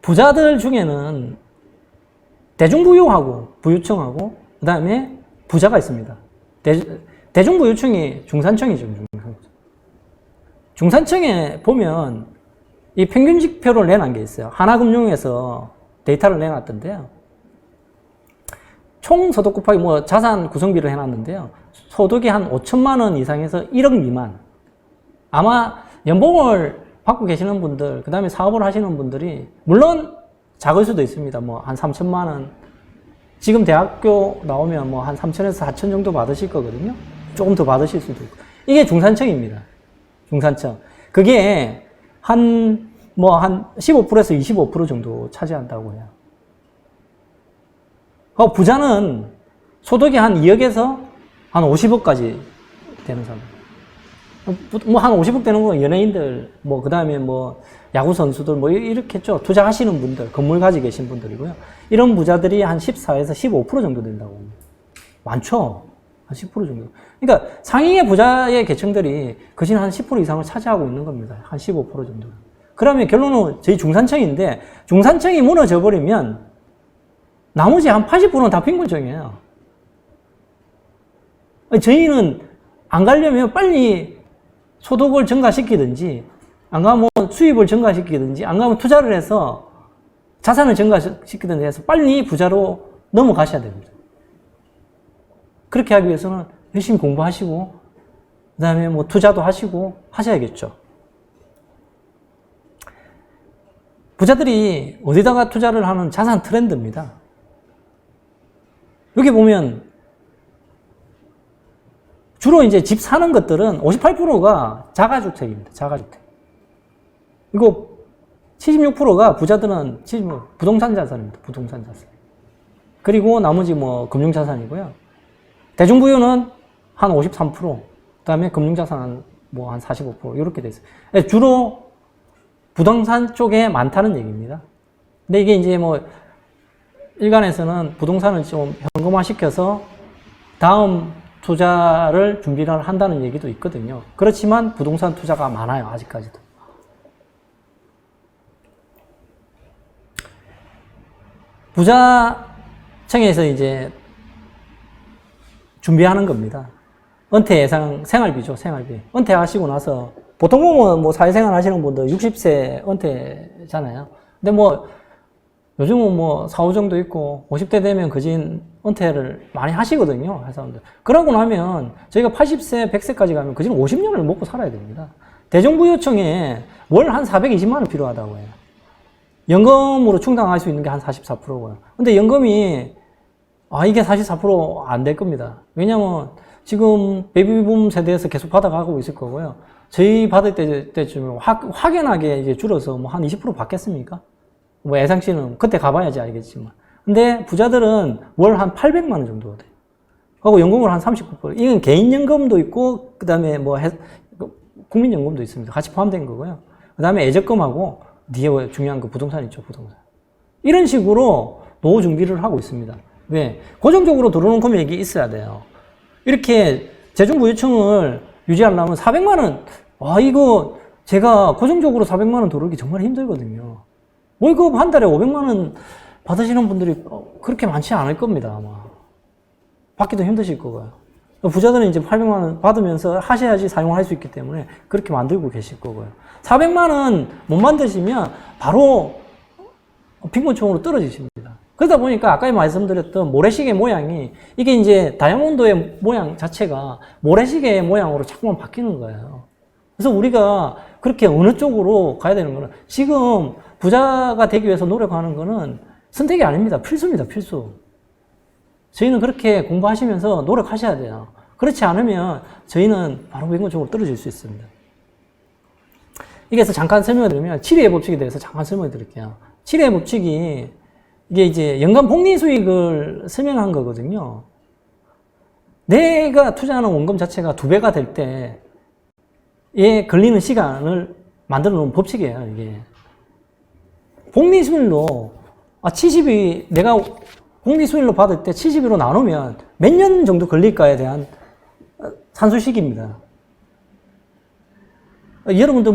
부자들 중에는 대중부유하고 부유층하고 그 다음에 부자가 있습니다. 대중부유층이 중산층이죠. 중산층에 보면 이 평균 지표를 내놓은 게 있어요. 하나금융에서 데이터를 내놨던데요. 총 소득 곱하기 뭐 자산 구성비를 해놨는데요. 소득이 한 5천만 원 이상에서 1억 미만. 아마 연봉을 받고 계시는 분들, 그 다음에 사업을 하시는 분들이 물론 작을 수도 있습니다. 뭐 한 3천만 원. 지금 대학교 나오면 뭐 한 3천에서 4천 정도 받으실 거거든요. 조금 더 받으실 수도 있고. 이게 중산층입니다. 중산층. 그게 한 15%에서 25% 정도 차지한다고 해요. 부자는 소득이 한 2억에서 한 50억까지 되는 사람. 뭐 한 50억 되는 건 연예인들, 뭐 그 다음에 뭐 야구 선수들 뭐 이렇게 했죠. 투자하시는 분들, 건물 가지고 계신 분들이고요. 이런 부자들이 한 14에서 15% 정도 된다고 합니다. 많죠? 한 10% 정도. 그러니까 상위의 부자의 계층들이 거진 한 10% 이상을 차지하고 있는 겁니다. 한 15% 정도. 그러면 결론은 저희 중산층인데, 중산층이 무너져 버리면 나머지 한 80%는 다 빈곤층이에요. 저희는 안 가려면 빨리 소득을 증가시키든지, 안 가면 수입을 증가시키든지, 안 가면 투자를 해서 자산을 증가시키든지 해서 빨리 부자로 넘어가셔야 됩니다. 그렇게 하기 위해서는 열심히 공부하시고, 그 다음에 뭐 투자도 하시고 하셔야겠죠. 부자들이 어디다가 투자를 하는 자산 트렌드입니다. 여기 보면 주로 이제 집 사는 것들은 58%가 자가주택입니다. 자가주택. 그리고 76%가 부자들은 부동산 자산입니다. 부동산 자산. 그리고 나머지 뭐 금융자산이고요. 대중부유는 한 53%, 그 다음에 금융자산 뭐 한 45% 이렇게 돼 있어요. 주로 부동산 쪽에 많다는 얘기입니다. 근데 이게 이제 뭐 일간에서는 부동산을 좀 현금화 시켜서 다음 투자를 준비를 한다는 얘기도 있거든요. 그렇지만 부동산 투자가 많아요. 아직까지도. 부자층에서 이제 준비하는 겁니다. 은퇴 예상 생활비죠. 생활비. 은퇴하시고 나서 보통 보면 뭐 사회생활 하시는 분들 60세 은퇴잖아요. 근데 뭐 요즘은 뭐 사후정도 있고 50대 되면 거진 은퇴를 많이 하시거든요. 회사원들. 그러고 나면 저희가 80세, 100세까지 가면 거진 50년을 먹고 살아야 됩니다. 대중부유층에 월 한 420만 원 필요하다고 해요. 연금으로 충당할 수 있는 게 한 44%고요. 근데 연금이 이게 44% 안 될 겁니다. 왜냐면 지금 베이비붐 세대에서 계속 받아가고 있을 거고요. 저희 받을 때쯤에 확연하게 이제 줄어서 뭐 한 20% 받겠습니까? 뭐 애상 씨는 그때 가봐야지 알겠지만. 근데 부자들은 월 한 800만 원 정도 돼요. 하고 연금을 한 39%. 이건 개인연금도 있고, 그 다음에 뭐 국민연금도 있습니다. 같이 포함된 거고요. 그 다음에 예적금하고 뒤에 중요한 거 부동산 있죠, 부동산. 이런 식으로 노후 준비를 하고 있습니다. 왜? 고정적으로 들어오는 금액이 있어야 돼요. 이렇게 대중부유층을 유지하려면 400만 원, 이거 제가 고정적으로 400만 원 들어오기 정말 힘들거든요. 월급 한 달에 500만 원 받으시는 분들이 그렇게 많지 않을 겁니다, 아마. 받기도 힘드실 거고요. 부자들은 이제 800만 원 받으면서 하셔야지 사용할 수 있기 때문에 그렇게 만들고 계실 거고요. 400만 원 못 만드시면 바로 빈곤층으로 떨어지십니다. 그러다 보니까 아까 말씀드렸던 모래시계 모양이 이게 이제 다이아몬드의 모양 자체가 모래시계 모양으로 자꾸만 바뀌는 거예요. 그래서 우리가 그렇게 어느 쪽으로 가야 되는 거는 지금 부자가 되기 위해서 노력하는 거는 선택이 아닙니다. 필수입니다. 필수. 저희는 그렇게 공부하시면서 노력하셔야 돼요. 그렇지 않으면 저희는 바로 빈곤층으로 떨어질 수 있습니다. 여기서 잠깐 설명을 드리면 7위의 법칙에 대해서 잠깐 설명을 드릴게요. 7위의 법칙이 이게 이제 연간 복리 수익을 설명한 거거든요. 내가 투자하는 원금 자체가 2배가 될 때에 걸리는 시간을 만들어 놓은 법칙이에요, 이게. 복리 수익률로 70이 내가 복리 수익률로 받을 때 70으로 나누면 몇 년 정도 걸릴까에 대한 산수식입니다. 여러분들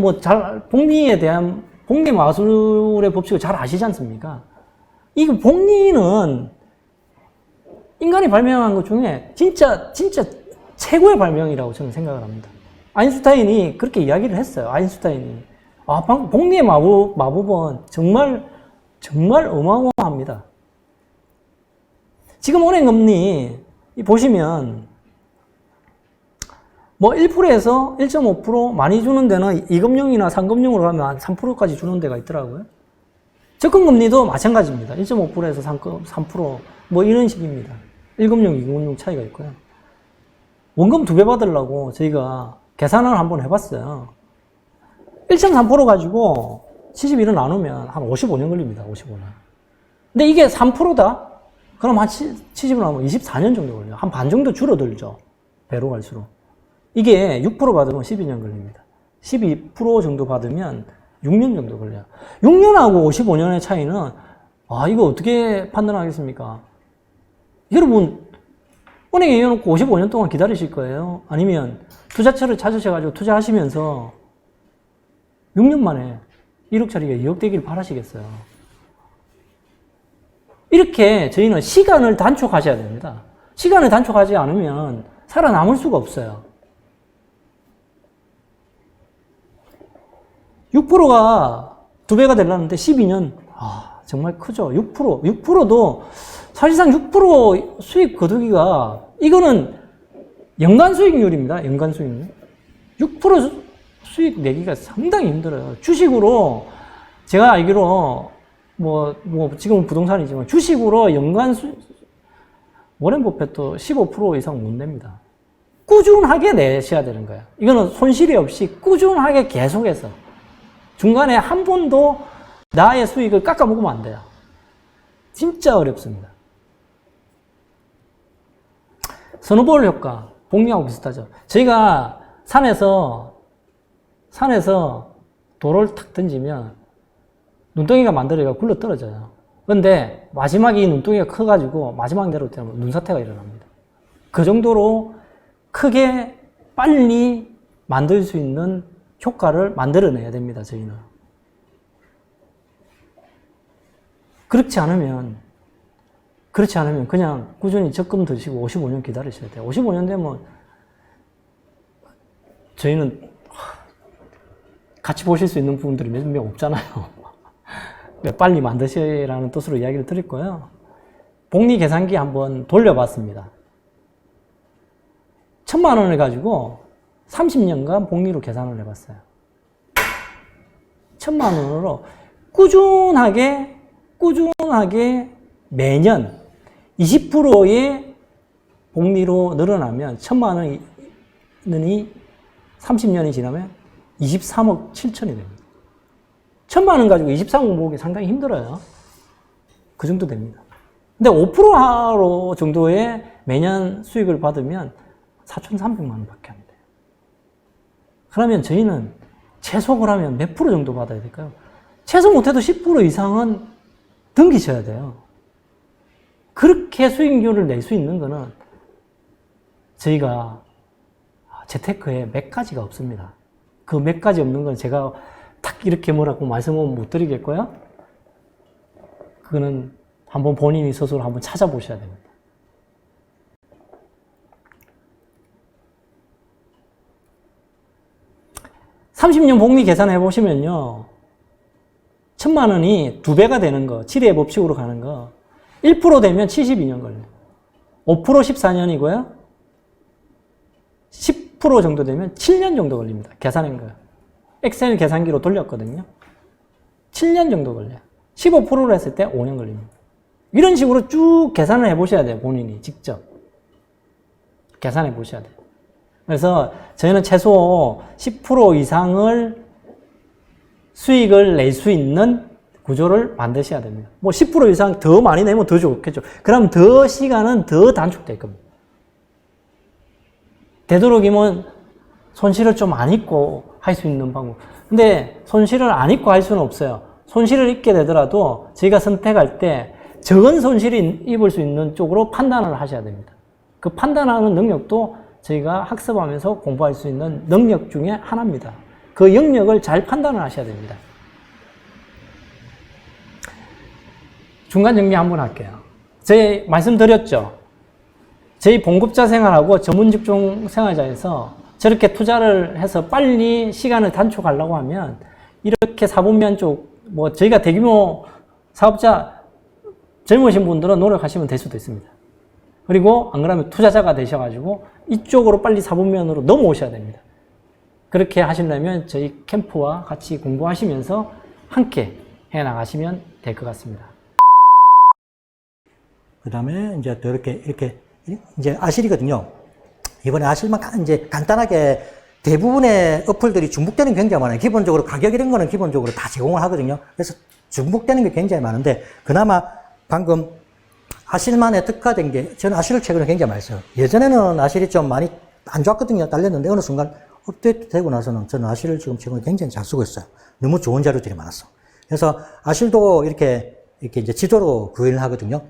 복리에 대한 복리 마술의 법칙을 잘 아시지 않습니까? 이 복리는 인간이 발명한 것 중에 진짜 최고의 발명이라고 저는 생각을 합니다. 아인슈타인이 그렇게 이야기를 했어요. 아인슈타인이. 복리의 마법은 정말 어마어마합니다. 지금 은행금리 보시면 뭐 1%에서 1.5% 많이 주는 데는 2금융이나 3금융으로 가면 한 3%까지 주는 데가 있더라고요. 적금금리도 마찬가지입니다. 1.5%에서 3% 뭐 이런 식입니다. 1금융, 2금융 차이가 있고요. 원금 2배 받으려고 저희가 계산을 한번 해봤어요. 1.3% 가지고 71을 나누면 한 55년 걸립니다. 55년. 근데 이게 3%다? 그럼 한 70을 나누면 24년 정도 걸려요. 한 반 정도 줄어들죠. 배로 갈수록. 이게 6% 받으면 12년 걸립니다. 12% 정도 받으면 6년 정도 걸려요. 6년하고 55년의 차이는 이거 어떻게 판단하겠습니까? 여러분 은행에 이어놓고 55년 동안 기다리실 거예요? 아니면 투자처를 찾으셔가지고 투자하시면서 6년 만에 1억짜리가 2억 되기를 바라시겠어요? 이렇게 저희는 시간을 단축하셔야 됩니다. 시간을 단축하지 않으면 살아남을 수가 없어요. 6%가 2배가 되려는데 12년, 정말 크죠. 6%도 사실상 6% 수익 거두기가, 이거는 연간 수익률입니다. 연간 수익률. 6% 수익 내기가 상당히 힘들어요. 주식으로, 제가 알기로, 지금은 부동산이지만, 주식으로 연간 워렌 버핏도 15% 이상 못 냅니다. 꾸준하게 내셔야 되는 거예요. 이거는 손실이 없이 꾸준하게 계속해서. 중간에 한 번도 나의 수익을 깎아 먹으면 안 돼요. 진짜 어렵습니다. 스노볼 효과, 복리하고 비슷하죠. 저희가 산에서 돌을 탁 던지면 눈덩이가 만들어가 굴러 떨어져요. 그런데 마지막에 이 눈덩이가 커가지고 마지막 내려오면 눈사태가 일어납니다. 그 정도로 크게 빨리 만들 수 있는 효과를 만들어내야 됩니다, 저희는. 그렇지 않으면 그냥 꾸준히 적금 드시고 55년 기다리셔야 돼요. 55년 되면 저희는 같이 보실 수 있는 부분들이 몇 명 없잖아요. 빨리 만드시라는 뜻으로 이야기를 드릴 거예요. 복리 계산기 한번 돌려봤습니다. 1,000만 원을 가지고 30년간 복리로 계산을 해봤어요. 1,000만 원으로 꾸준하게 매년 20%의 복리로 늘어나면 1,000만 원이 30년이 지나면 23억 7천이 됩니다. 1,000만 원 가지고 23억 모으기 상당히 힘들어요. 그 정도 됩니다. 근데 5% 정도의 매년 수익을 받으면 4,300만 원밖에 안 돼요. 그러면 저희는 최소 그러면 몇 프로 정도 받아야 될까요? 최소 못해도 10% 이상은 등기셔야 돼요. 그렇게 수익률을 낼 수 있는 거는 저희가 재테크에 몇 가지가 없습니다. 그 몇 가지 없는 건 제가 딱 이렇게 뭐라고 말씀을 못 드리겠고요. 그거는 한번 본인이 스스로 한번 찾아보셔야 됩니다. (30년) 복리 계산해 보시면요. 1,000만 원이 2배가 되는 거, 7의 법칙으로 가는 거, 1% 되면 72년 걸려요. 5% 14년이고요. 10% 정도 되면 7년 정도 걸립니다. 계산한 거예요. 엑셀 계산기로 돌렸거든요. 7년 정도 걸려요. 15%로 했을 때 5년 걸립니다. 이런 식으로 쭉 계산을 해 보셔야 돼요. 본인이 직접. 계산해 보셔야 돼요. 그래서 저희는 최소 10% 이상을 수익을 낼 수 있는 구조를 만드셔야 됩니다. 뭐 10% 이상 더 많이 내면 더 좋겠죠. 그럼 더 시간은 더 단축될 겁니다. 되도록이면 손실을 좀 안 입고 할 수 있는 방법. 근데 손실을 안 입고 할 수는 없어요. 손실을 입게 되더라도 저희가 선택할 때 적은 손실을 입을 수 있는 쪽으로 판단을 하셔야 됩니다. 그 판단하는 능력도 저희가 학습하면서 공부할 수 있는 능력 중에 하나입니다. 그 영역을 잘 판단을 하셔야 됩니다. 중간 정리 한번 할게요. 저희 말씀드렸죠. 저희 봉급자 생활하고 전문직종 생활자에서 저렇게 투자를 해서 빨리 시간을 단축하려고 하면 이렇게 사분면 쪽, 뭐 저희가 대규모 사업자 젊으신 분들은 노력하시면 될 수도 있습니다. 그리고 안 그러면 투자자가 되셔가지고 이쪽으로 빨리 사분면으로 넘어오셔야 됩니다. 그렇게 하시려면 저희 캠프와 같이 공부하시면서 함께 해 나가시면 될 것 같습니다. 그 다음에 이제 또 이렇게 이제 아실이거든요. 이번에 아실만 이제 간단하게 대부분의 어플들이 중복되는 게 굉장히 많아요. 기본적으로 가격 이런 거는 기본적으로 다 제공을 하거든요. 그래서 중복되는 게 굉장히 많은데, 그나마 방금 아실만에 특화된 게, 저는 아실을 최근에 굉장히 많이 써요. 예전에는 아실이 좀 많이 안 좋았거든요. 딸렸는데 어느 순간 업데이트 되고 나서는 저는 아실을 지금 최근에 굉장히 잘 쓰고 있어요. 너무 좋은 자료들이 많았어. 그래서 아실도 이렇게 이제 지도로 구현을 하거든요.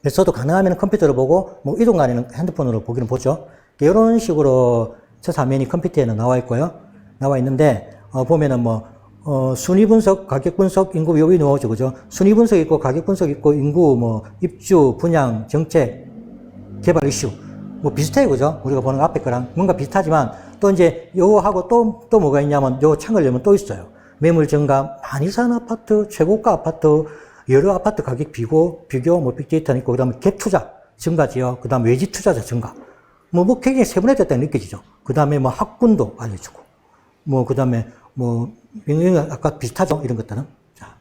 그래서 저도 가능하면 컴퓨터로 보고, 뭐 이동 간에는 핸드폰으로 보기는 보죠. 이런 식으로 저 화면이 컴퓨터에는 나와 있고요. 나와 있는데, 보면은 순위 분석, 가격 분석, 인구 여기 나오죠. 그죠? 순위 분석 있고, 가격 분석 있고, 인구, 입주, 분양, 정책, 개발 이슈. 뭐 비슷해요. 그죠? 우리가 보는 앞에 거랑 뭔가 비슷하지만, 또 이제 요거하고 또 뭐가 있냐면, 요 창을 열면 또 있어요. 매물 증가, 많이 산 아파트, 최고가 아파트, 여러 아파트 가격 비교, 뭐 빅데이터는 있고, 그 다음에 갭 투자 증가 지역, 그 다음 외지 투자자 증가. 굉장히 세분화됐다고 느껴지죠. 그 다음에 학군도 알려주고, 그 다음에 아까 비슷하죠? 이런 것들은. 자,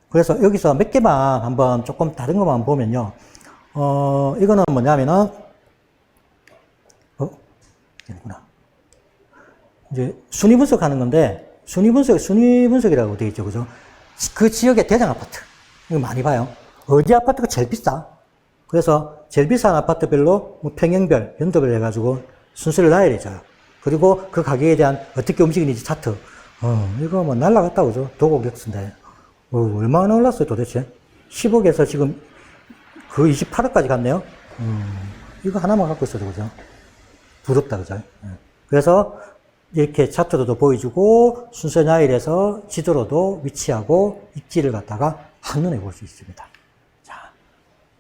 그래서 여기서 몇 개만 한번 조금 다른 것만 보면요. 이거는 뭐냐면은, 이구나. 이제 순위 분석하는 건데, 순위 분석이라고 되어 있죠. 그죠? 그 지역의 대장 아파트. 이거 많이 봐요. 어디 아파트가 제일 비싸? 그래서 제일 비싼 아파트별로 평형별, 연도별 해가지고 순서를 나열해줘요. 그리고 그 가격에 대한 어떻게 움직이는지 차트. 이거 날라갔다 그죠? 도곡역수인데. 얼마나 올랐어요 도대체? 10억에서 지금 그 28억까지 갔네요. 이거 하나만 갖고 있어도 그죠? 부럽다 그죠? 그래서 이렇게 차트로도 보여주고 순서 나열해서 지도로도 위치하고 입지를 갖다가 한눈에 볼 수 있습니다. 자,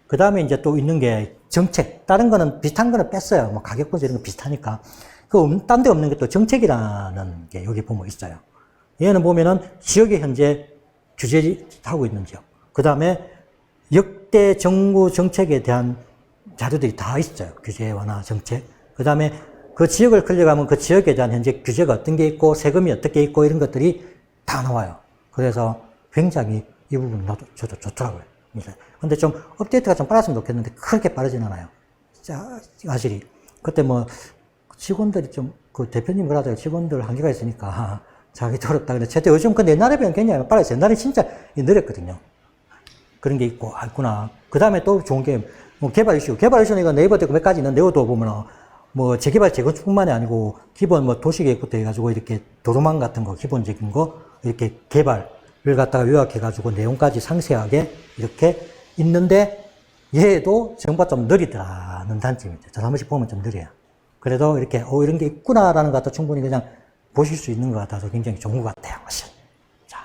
그 다음에 이제 또 있는 게 정책. 다른 거는 비슷한 거는 뺐어요. 가격 분석 이런 거 비슷하니까. 딴 데 없는 게 또 정책이라는 게 여기 보면 있어요. 얘는 보면은 지역에 현재 규제하고 있는 지역. 그 다음에 역대 정부 정책에 대한 자료들이 다 있어요. 규제 완화 정책. 그 다음에 그 지역을 클릭하면 그 지역에 대한 현재 규제가 어떤 게 있고 세금이 어떻게 있고 이런 것들이 다 나와요. 그래서 굉장히 이 부분 저도 좋더라고요. 근데 좀 업데이트가 좀 빨랐으면 좋겠는데 그렇게 빠르진 않아요. 자, 아실이. 그때 직원들이 그 대표님 그러다가 직원들 한계가 있으니까 자기도 어렵다. 근데 제때 요즘 근데 옛날에 비하면 굉장히 빨랐어요. 옛날에 진짜 느렸거든요. 그런 게 있고, 있구나. 그 다음에 또 좋은 게, 개발 이슈는 이거 네이버 되고 몇 가지 있는데, 이것도 보면, 재개발, 재건축뿐만이 아니고, 기본 도시계획부터 해가지고, 이렇게 도로망 같은 거, 기본적인 거, 이렇게 개발을 갖다가 요약해가지고, 내용까지 상세하게 이렇게 있는데, 얘도 정보가 좀 느리다는 단점이죠. 저 한 번씩 보면 좀 느려요. 그래도 이렇게, 이런 게 있구나라는 것 같아 충분히 그냥 보실 수 있는 것 같아서 굉장히 좋은 것 같아요. 자,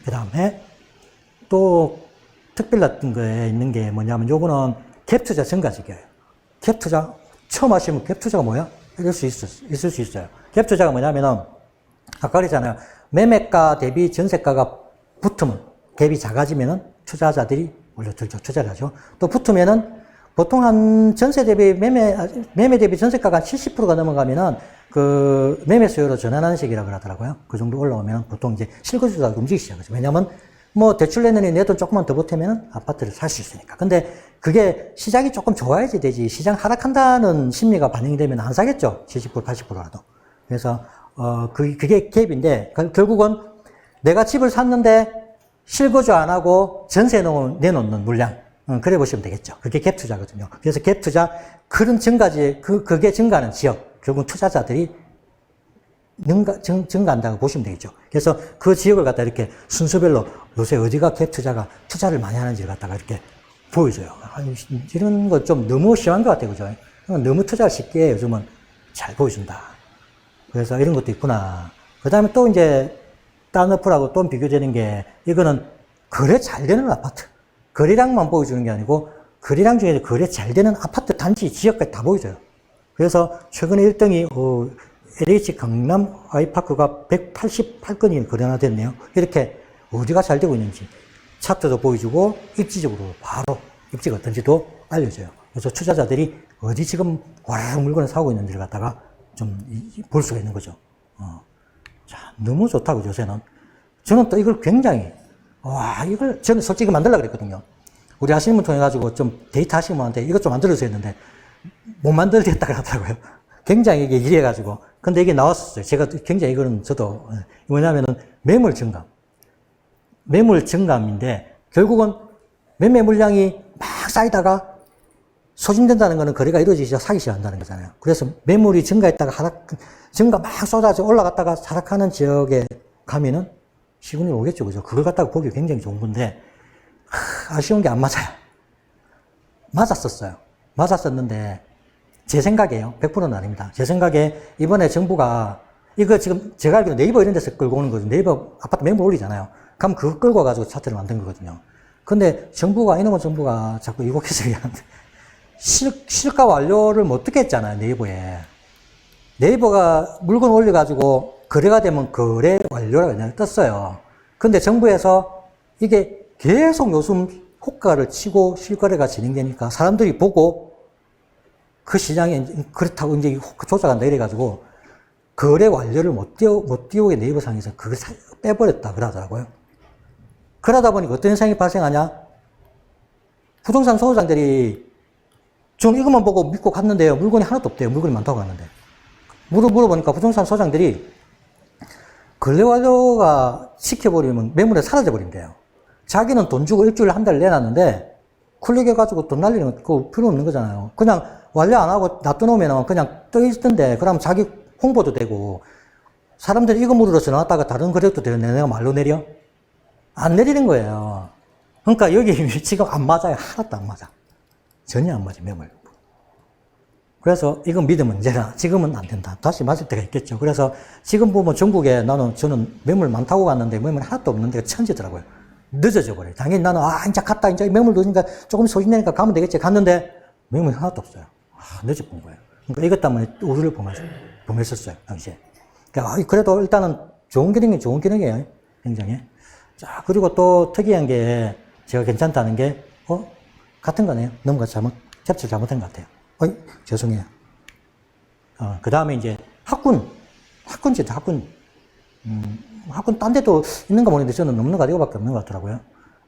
그 다음에 또 특별 같은 거에 있는 게 뭐냐면 요거는 갭 투자 증가지기예요. 갭 투자 처음 하시면 갭 투자가 뭐야? 있을 수 있어요. 갭 투자가 뭐냐면은 아까 그랬잖아요. 매매가 대비 전세가가 붙으면 갭이 작아지면은 투자자들이 올려들죠. 투자를 하죠. 또 붙으면은 보통 한 전세 대비 매매 대비 전세가가 70%가 넘어가면은 그 매매 수요로 전환하는 시기라고 그러더라고요. 그 정도 올라오면 보통 이제 실거주자가 움직이기 시작하죠. 왜냐면 대출 내느니 내 돈 조금만 더 보태면 아파트를 살 수 있으니까. 근데 그게 시장이 조금 좋아야지 되지. 시장 하락한다는 심리가 반영이 되면 안 사겠죠. 70%, 80%라도. 그래서, 그게 갭인데, 결국은 내가 집을 샀는데 실거주 안 하고 전세 내놓는 물량. 그래 보시면 되겠죠. 그게 갭 투자거든요. 그래서 갭 투자, 그런 그게 증가하는 지역. 결국 투자자들이 증가한다고 보시면 되겠죠. 그래서 그 지역을 갖다 이렇게 순서별로 요새 어디가 갭 투자를 많이 하는지를 갖다가 이렇게 보여줘요. 이런 거 좀 너무 심한 것 같아요. 그죠? 너무 투자를 쉽게 요즘은 잘 보여준다. 그래서 이런 것도 있구나. 그 다음에 또 이제, 다른 어플하고 또 비교되는 게, 이거는 거래 잘 되는 아파트. 거래량만 보여주는 게 아니고 거래량 중에서 거래 잘 되는 아파트 단지 지역까지 다 보여줘요. 그래서 최근에 1등이 LH 강남 아이파크가 188건이 거래가 됐네요. 이렇게 어디가 잘 되고 있는지 차트도 보여주고 입지적으로 바로 입지가 어떤지도 알려줘요. 그래서 투자자들이 어디 지금 와르르 물건을 사고 있는지를 갖다가 좀 볼 수가 있는 거죠. 자, 너무 좋다고 요새는. 저는 또 이걸 굉장히 이걸 저는 솔직히 만들려고 그랬거든요. 우리 하시는 분 통해가지고 좀 데이터 하시는 분한테 이것 좀 만들어주세요 했는데 못 만들겠다 그러더라고요. 굉장히 이게 이래가지고. 근데 이게 나왔었어요. 제가 굉장히 이거는 저도 뭐냐면은 매물 증감인데 결국은 매매 물량이 막 쌓이다가 소진된다는 거는 거래가 이루어지기 시작 사기 시작한다는 거잖아요. 그래서 매물이 증가했다가 증가 막 쏟아져 올라갔다가 하락하는 지역에 가면은 시군이 오겠죠. 그죠? 그걸 갖다가 보기 굉장히 좋은 건데, 아쉬운 게 안 맞아요. 맞았었는데, 제 생각이에요. 100%는 아닙니다. 제 생각에 이번에 정부가, 이거 지금 제가 알기로 네이버 이런 데서 끌고 오는 거죠. 네이버 아파트 매물 올리잖아요. 그럼 그거 끌고 가지고 차트를 만든 거거든요. 근데 이놈의 정부가 자꾸 이곡해서 얘기하는데, 실가 완료를 못 듣게 했잖아요. 네이버가 물건 올려가지고 거래가 되면 거래 완료라고 그냥 떴어요. 근데 정부에서 이게 계속 요즘 호가를 치고 실거래가 진행되니까 사람들이 보고 그 시장에 그렇다고 이제 호가 조작한다 이래가지고 거래 완료를 못 띄우게 네이버상에서 그걸 빼버렸다 그러더라고요. 그러다 보니까 어떤 현상이 발생하냐? 부동산 소유장들이 저는 이것만 보고 믿고 갔는데요. 물건이 하나도 없대요. 물건이 많다고 갔는데. 물어보니까 부동산 소장들이 거래 완료가 시켜버리면 매물에 사라져버린대요. 자기는 돈 주고 일주일에 한 달 내놨는데 클릭해가지고 돈 날리는 거 필요 없는 거잖아요. 그냥 완료 안 하고 놔둬놓으면 그냥 떠있던데 그럼 자기 홍보도 되고 사람들이 이거 물으러 나왔다가 다른 거래도 되는데 내가 말로 내려? 안 내리는 거예요. 그러니까 여기 지금 안 맞아요. 하나도 안 맞아. 전혀 안 맞아요. 매물. 그래서 이건 믿으면 이제는 지금은 안 된다. 다시 맞을 때가 있겠죠. 그래서 지금 보면 전국에 저는 매물 많다고 갔는데 매물 하나도 없는 데가 천지더라고요. 늦어져 버려요. 당연히 나는 이제 갔다 이제 매물 늦으니까 조금 소진되니까 가면 되겠지. 갔는데 매물이 하나도 없어요. 늦어 본 거예요. 그러니까 이것 때문에 우려를 범했었어요. 당시에. 그러니까 그래도 일단은 좋은 기능이에요. 굉장히. 자, 그리고 또 특이한 게 제가 괜찮다는 게 같은 거네요. 너무 캡처 잘못한 것 같아요. 죄송해요. 그 다음에 이제 학군 딴 데도 있는가 모르겠는데 저는 없는 거 이거밖에 없는 것 같더라고요.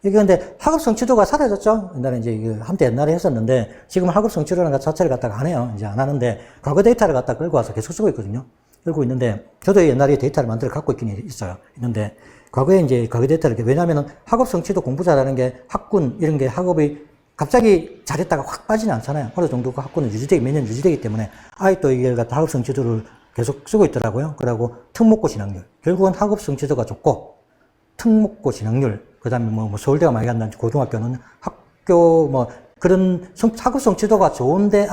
이게 근데 학업 성취도가 사라졌죠? 한때 옛날에 했었는데 지금 학업 성취도라는 것 자체를 갖다가 안 해요. 이제 안 하는데 과거 데이터를 갖다 끌고 와서 계속 쓰고 있거든요. 끌고 있는데 저도 옛날에 데이터를 만들어 갖고 있긴 있는데 과거에 이제 과거 데이터를 왜냐하면은 학업 성취도 공부 잘하는 게 학군 이런 게 학업이 갑자기 잘했다가 확 빠지지 않잖아요. 어느 정도 그 학군은 몇 년 유지되기 때문에 아직도 이게 갖다 학업 성취도를 계속 쓰고 있더라고요. 그러고 특목고 진학률. 결국은 학업 성취도가 좋고 특목고 진학률. 그 다음에 서울대가 많이 간다는 고등학교는 학교 그런 학업 성취도가 좋은데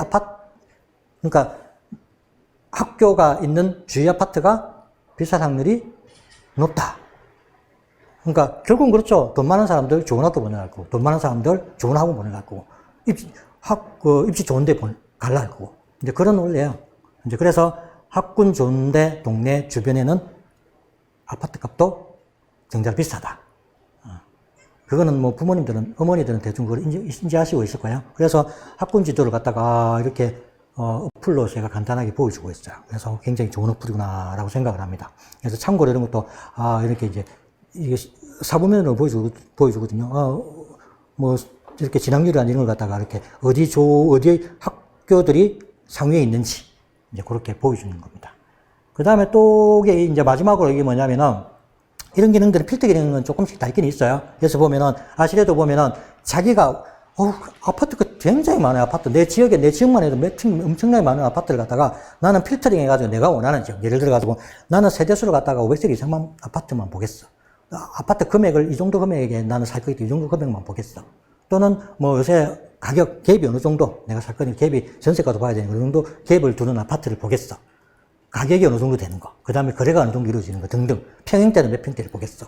그러니까 학교가 있는 주위 아파트가 비쌀 확률이 높다. 그러니까 결국은 그렇죠. 돈 많은 사람들 좋은 학교 보내갈 거고, 돈 많은 사람들 좋은 학원 보내갈 거고, 입지 좋은데 갈라 거고. 이제 그런 원리예요. 이제 그래서 학군 좋은데 동네 주변에는 아파트 값도 굉장히 비싸다. 그거는 어머니들은 대충 그걸 인지하시고 있을 거예요. 그래서 학군 지도를 갖다가 이렇게 어플로 제가 간단하게 보여주고 있어요. 그래서 굉장히 좋은 어플이구나라고 생각을 합니다. 그래서 참고로 이런 것도 이렇게 이제 이게 사부면으로 보여주거든요. 이렇게 진학률이나 이런 걸 갖다가 이렇게 어디 학교들이 상위에 있는지 이제 그렇게 보여주는 겁니다. 그 다음에 또 이제 마지막으로 이게 뭐냐면은 이런 기능들은 필터 기능은 조금씩 다 있긴 있어요. 그래서 보면은 아시레도 보면은 자기가 아파트가 굉장히 많아요. 아파트 내 지역만 해도 엄청나게 많은 아파트를 갖다가 나는 필터링 해가지고 내가 원하는 지역 예를 들어 가지고 나는 세대수를 갖다가 500세 이상만 아파트만 보겠어. 아파트 금액을 이 정도 금액에 나는 살 거기 때문에 이 정도 금액만 보겠어. 또는 요새 가격 갭이 어느 정도 내가 살 거니 갭이 전세가도 봐야 되니까 어느 정도 갭을 두는 아파트를 보겠어. 가격이 어느 정도 되는 거. 그 다음에 거래가 어느 정도 이루어지는 거 등등. 평형대는 몇 평대를 보겠어.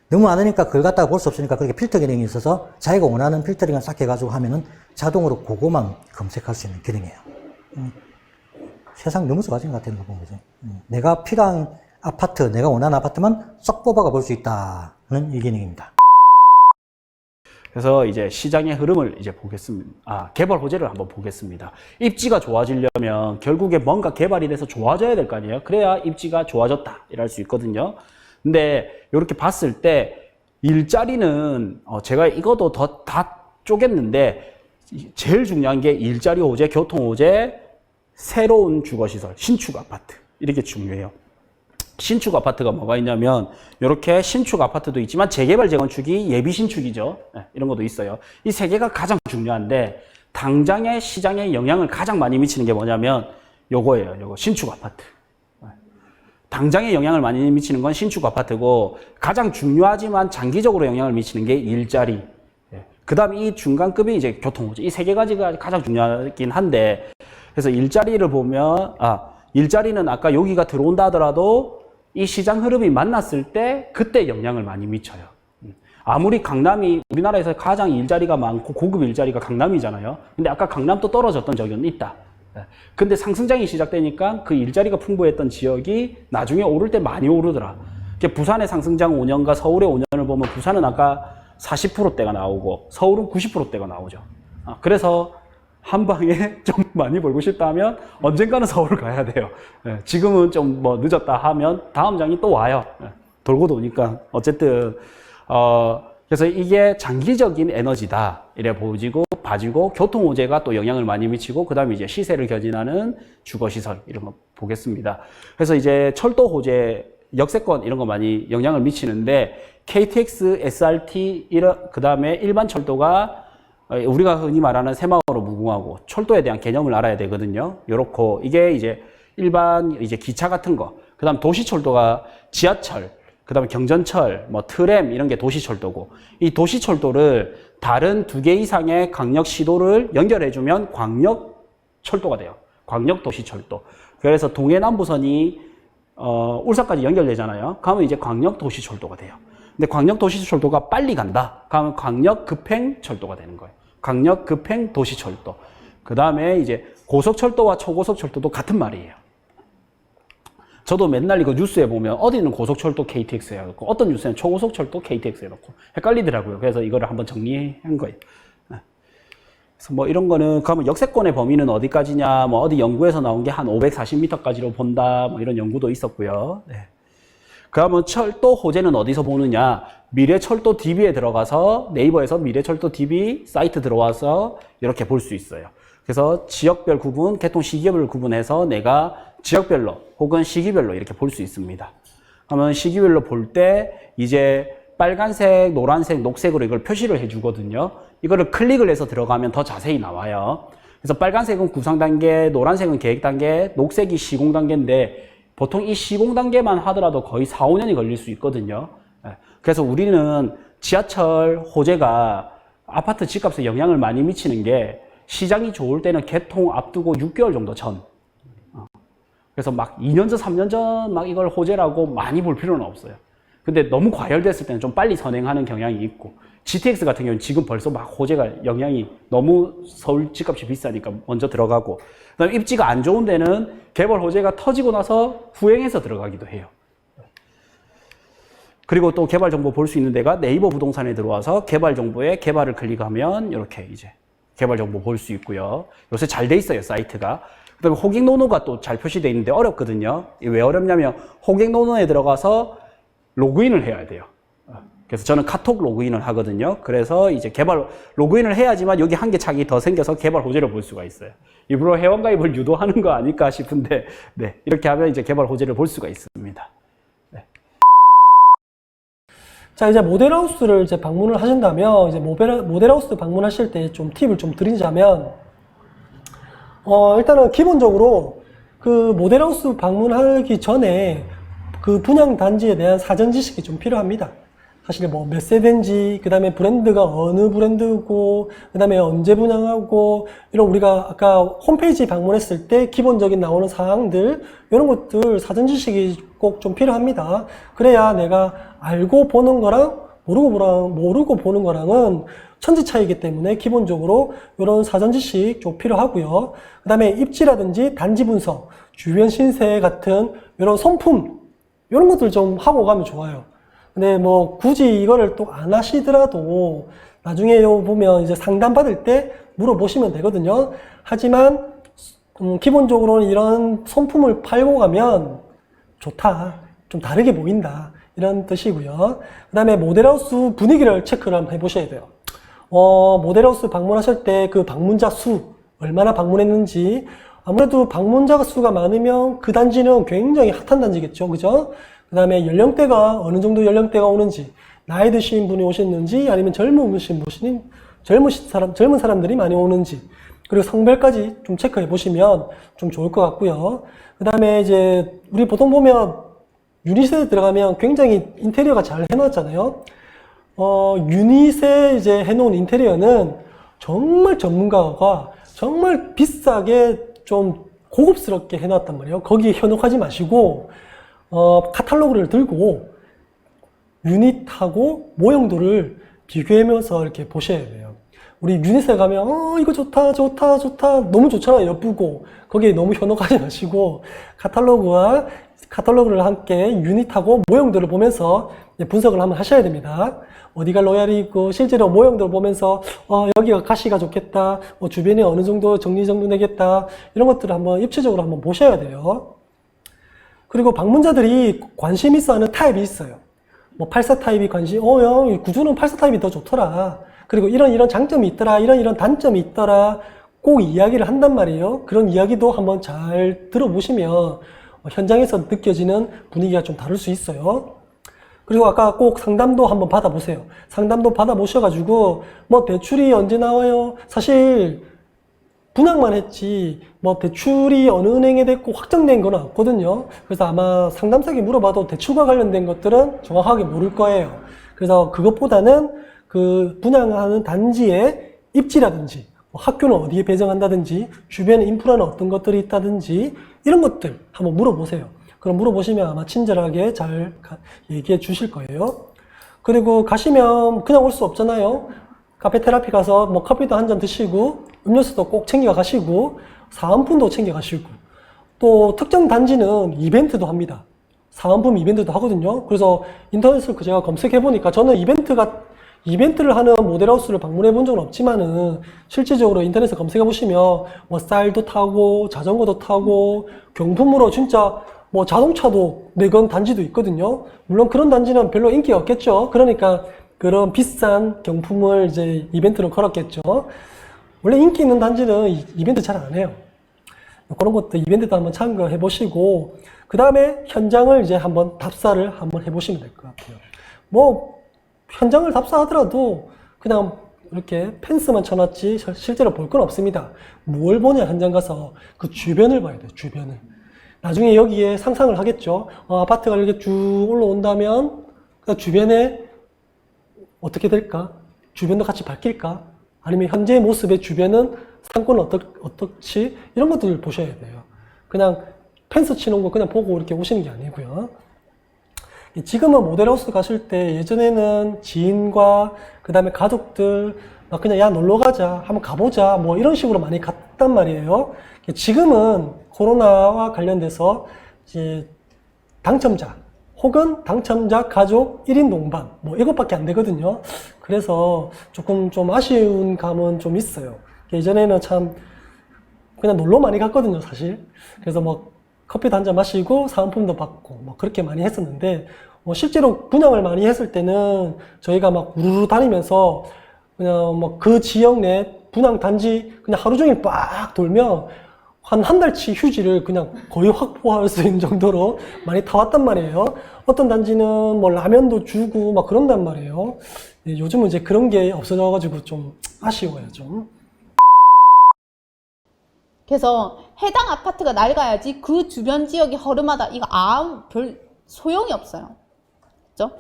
너무 많으니까 그걸 갖다가 볼 수 없으니까 그렇게 필터 기능이 있어서 자기가 원하는 필터링을 싹 해가지고 하면은 자동으로 그거만 검색할 수 있는 기능이에요. 세상 너무 좋아진 것 같아요. 보면 그죠? 내가 필요한 아파트, 내가 원하는 아파트만 쏙 뽑아가 볼 수 있다는 이 기능입니다. 그래서 이제 시장의 흐름을 이제 보겠습니다. 개발 호재를 한번 보겠습니다. 입지가 좋아지려면 결국에 뭔가 개발이 돼서 좋아져야 될 거 아니에요? 그래야 입지가 좋아졌다 이럴 수 있거든요. 근데 이렇게 봤을 때 일자리는 제가 이것도 다 쪼갰는데 제일 중요한 게 일자리 호재, 교통 호재, 새로운 주거시설, 신축 아파트 이렇게 중요해요. 신축 아파트가 뭐가 있냐면 이렇게 신축 아파트도 있지만 재개발 재건축이 예비 신축이죠. 이런 것도 있어요. 이 세 개가 가장 중요한데 당장의 시장에 영향을 가장 많이 미치는 게 뭐냐면 요거예요. 요거 신축 아파트. 당장에 영향을 많이 미치는 건 신축 아파트고 가장 중요하지만 장기적으로 영향을 미치는 게 일자리. 그 다음 이 중간급이 이제 교통호재. 이 세 개 가지가 가장 중요하긴 한데 그래서 일자리를 보면 일자리는 아까 여기가 들어온다 하더라도 이 시장 흐름이 만났을 때 그때 영향을 많이 미쳐요. 아무리 강남이 우리나라에서 가장 일자리가 많고 고급 일자리가 강남이잖아요. 근데 아까 강남도 떨어졌던 적은 있다. 근데 상승장이 시작되니까 그 일자리가 풍부했던 지역이 나중에 오를 때 많이 오르더라. 부산의 상승장 5년과 서울의 5년을 보면 부산은 아까 40%대가 나오고 서울은 90%대가 나오죠. 그래서 한 방에 좀 많이 벌고 싶다면 언젠가는 서울 가야 돼요. 지금은 좀 뭐 늦었다 하면 다음 장이 또 와요. 돌고 도니까 어쨌든 그래서 이게 장기적인 에너지다 이래 봐지고 교통 호재가 또 영향을 많이 미치고 그 다음에 이제 시세를 견인하는 주거시설 이런 거 보겠습니다. 그래서 이제 철도 호재, 역세권 이런 거 많이 영향을 미치는데 KTX, SRT 그 다음에 일반 철도가 우리가 흔히 말하는 새마을호 무궁화호 철도에 대한 개념을 알아야 되거든요. 요렇고 이게 이제 일반 이제 기차 같은 거, 그다음 도시철도가 지하철, 그다음에 경전철, 뭐 트램 이런 게 도시철도고 이 도시철도를 다른 2개 이상의 광역 시도를 연결해주면 광역철도가 돼요. 광역도시철도. 그래서 동해남부선이 울산까지 연결되잖아요. 그러면 이제 광역도시철도가 돼요. 근데 광역도시철도가 빨리 간다. 그러면 광역급행철도가 되는 거예요. 광역급행도시철도. 그 다음에 이제 고속철도와 초고속철도도 같은 말이에요. 저도 맨날 이거 뉴스에 보면 어디는 고속철도 KTX에 해놓고 어떤 뉴스에는 초고속철도 KTX에 해놓고 헷갈리더라고요. 그래서 이거를 한번 정리한 거예요. 그래서 뭐 이런 거는 그러면 역세권의 범위는 어디까지냐, 뭐 어디 연구에서 나온 게 한 540m까지로 본다, 뭐 이런 연구도 있었고요. 네. 그러면 철도 호재는 어디서 보느냐? 미래철도 DB에 들어가서 네이버에서 미래철도 DB 사이트 들어와서 이렇게 볼 수 있어요. 그래서 지역별 구분, 개통 시기별 구분해서 내가 지역별로 혹은 시기별로 이렇게 볼 수 있습니다. 그러면 시기별로 볼 때 이제 빨간색, 노란색, 녹색으로 이걸 표시를 해주거든요. 이거를 클릭을 해서 들어가면 더 자세히 나와요. 그래서 빨간색은 구상 단계, 노란색은 계획 단계, 녹색이 시공 단계인데 보통 이 시공 단계만 하더라도 거의 4, 5년이 걸릴 수 있거든요. 그래서 우리는 지하철 호재가 아파트 집값에 영향을 많이 미치는 게 시장이 좋을 때는 개통 앞두고 6개월 정도 전. 그래서 막 2년 전, 3년 전 막 이걸 호재라고 많이 볼 필요는 없어요. 근데 너무 과열됐을 때는 좀 빨리 선행하는 경향이 있고 GTX 같은 경우는 지금 벌써 막 호재가 영향이 너무 서울 집값이 비싸니까 먼저 들어가고 그다음에 입지가 안 좋은 데는 개발 호재가 터지고 나서 후행해서 들어가기도 해요. 그리고 또 개발 정보 볼 수 있는 데가 네이버 부동산에 들어와서 개발 정보에 개발을 클릭하면 이렇게 이제 개발 정보 볼 수 있고요. 요새 잘 돼 있어요, 사이트가. 그다음에 호객 노노가 또 잘 표시되어 있는데 어렵거든요. 왜 어렵냐면 호객 노노에 들어가서 로그인을 해야 돼요. 그래서 저는 카톡 로그인을 하거든요. 그래서 이제 개발 로그인을 해야지만 여기 한 개 창이 더 생겨서 개발 호재를 볼 수가 있어요. 일부러 회원가입을 유도하는 거 아닐까 싶은데, 네, 이렇게 하면 이제 개발 호재를 볼 수가 있습니다. 네. 자, 이제 모델하우스를 이제 방문을 하신다면, 이제 모델하우스 방문하실 때 좀 팁을 좀 드리자면, 일단은 기본적으로 그 모델하우스 방문하기 전에 그 분양 단지에 대한 사전 지식이 좀 필요합니다. 사실 뭐 몇 세대인지, 그 다음에 브랜드가 어느 브랜드고, 그 다음에 언제 분양하고, 이런 우리가 아까 홈페이지 방문했을 때 기본적인 나오는 사항들, 이런 것들 사전 지식이 꼭 좀 필요합니다. 그래야 내가 알고 보는 거랑 모르고 보는 거랑은 천지 차이기 때문에 기본적으로 이런 사전 지식 좀 필요하고요. 그 다음에 입지라든지 단지 분석, 주변 신세 같은 이런 손품, 이런 것들 좀 하고 가면 좋아요. 근데 뭐 굳이 이거를 또 안 하시더라도 나중에 보면 이제 상담 받을 때 물어보시면 되거든요. 하지만 기본적으로는 이런 손품을 팔고 가면 좋다, 좀 다르게 보인다, 이런 뜻이고요. 그 다음에 모델하우스 분위기를 체크를 한번 해보셔야 돼요. 모델하우스 방문하실 때 그 방문자 수, 얼마나 방문했는지, 아무래도 방문자 수가 많으면 그 단지는 굉장히 핫한 단지겠죠, 그죠? 그 다음에 연령대가 어느 정도 연령대가 오는지, 나이 드신 분이 오셨는지, 아니면 젊은 사람들이 많이 오는지, 그리고 성별까지 좀 체크해 보시면 좀 좋을 것 같고요. 그 다음에 이제 우리 보통 보면 유닛에 들어가면 굉장히 인테리어가 잘 해놨잖아요. 유닛에 이제 해놓은 인테리어는 정말 전문가가 정말 비싸게 좀 고급스럽게 해놨단 말이에요. 거기에 현혹하지 마시고 카탈로그를 들고 유닛하고 모형도를 비교하면서 이렇게 보셔야 돼요. 우리 유닛에 가면 이거 좋다 너무 좋잖아요. 예쁘고. 거기에 너무 현혹하지 마시고 카탈로그를 함께 유닛하고 모형들을 보면서 분석을 한번 하셔야 됩니다. 어디가 로얄이고 실제로 모형들을 보면서 여기가 가시가 좋겠다, 주변에 어느 정도 정리정돈되겠다, 이런 것들을 한번 입체적으로 한번 보셔야 돼요. 그리고 방문자들이 관심 있어 하는 타입이 있어요. 뭐 84 타입이 관심, 야, 구조는 84 타입이 더 좋더라. 그리고 이런 장점이 있더라, 이런 단점이 있더라. 꼭 이야기를 한단 말이에요. 그런 이야기도 한번 잘 들어보시면 현장에서 느껴지는 분위기가 좀 다를 수 있어요. 그리고 아까 꼭 상담도 한번 받아보세요. 상담도 받아보셔가지고 뭐 대출이 언제 나와요? 사실 분양만 했지 뭐 대출이 어느 은행에 됐고 확정된 건 없거든요. 그래서 아마 상담사에게 물어봐도 대출과 관련된 것들은 정확하게 모를 거예요. 그래서 그것보다는 그 분양하는 단지의 입지라든지 학교는 어디에 배정한다든지 주변에 인프라는 어떤 것들이 있다든지 이런 것들 한번 물어보세요. 그럼 물어보시면 아마 친절하게 잘 얘기해 주실 거예요. 그리고 가시면 그냥 올 수 없잖아요. 카페 테라피 가서 뭐 커피도 한 잔 드시고 음료수도 꼭 챙겨 가시고 사은품도 챙겨 가시고 또 특정 단지는 이벤트도 합니다. 사은품 이벤트도 하거든요. 그래서 인터넷을 제가 검색해 보니까 저는 이벤트를 하는 모델하우스를 방문해 본 적은 없지만은 실질적으로 인터넷에 검색해 보시면 뭐 쌀도 타고 자전거도 타고 경품으로 진짜 뭐 자동차도 내건 단지도 있거든요. 물론 그런 단지는 별로 인기가 없겠죠. 그러니까 그런 비싼 경품을 이제 이벤트로 걸었겠죠. 원래 인기 있는 단지는 이벤트 잘 안 해요. 그런 것도 이벤트도 한번 참고해 보시고 그 다음에 현장을 이제 한번 답사를 한번 해보시면 될 것 같아요. 뭐 현장을 답사하더라도 그냥 이렇게 펜스만 쳐놨지 실제로 볼 건 없습니다. 뭘 보냐, 현장 가서 그 주변을 봐야 돼요. 주변을. 나중에 여기에 상상을 하겠죠. 아파트가 이렇게 쭉 올라온다면 그 주변에 어떻게 될까? 주변도 같이 바뀔까? 아니면 현재의 모습의 주변은 상권은 어떻지? 이런 것들을 보셔야 돼요. 그냥 펜스 치는 거 그냥 보고 이렇게 오시는 게 아니고요. 지금은 모델하우스 가실 때 예전에는 지인과 그 다음에 가족들 막 그냥 야 놀러 가자, 한번 가보자 뭐 이런 식으로 많이 갔단 말이에요. 지금은 코로나와 관련돼서 이제 당첨자 혹은 당첨자 가족 1인 동반 뭐 이것밖에 안 되거든요. 그래서 조금 좀 아쉬운 감은 좀 있어요. 예전에는 참 그냥 놀러 많이 갔거든요, 사실. 그래서 뭐 커피도 한잔 마시고 사은품도 받고 뭐 그렇게 많이 했었는데 실제로 분양을 많이 했을 때는 저희가 막 우르르 다니면서 그냥 뭐 그 지역 내 분양 단지 그냥 하루 종일 빡 돌면 한 달치 휴지를 그냥 거의 확보할 수 있는 정도로 많이 타왔단 말이에요. 어떤 단지는 뭐 라면도 주고 막 그런단 말이에요. 요즘은 이제 그런 게 없어져가지고 좀 아쉬워요, 좀. 그래서 해당 아파트가 낡아야지 그 주변 지역이 허름하다. 이거 아무 별 소용이 없어요. 그죠?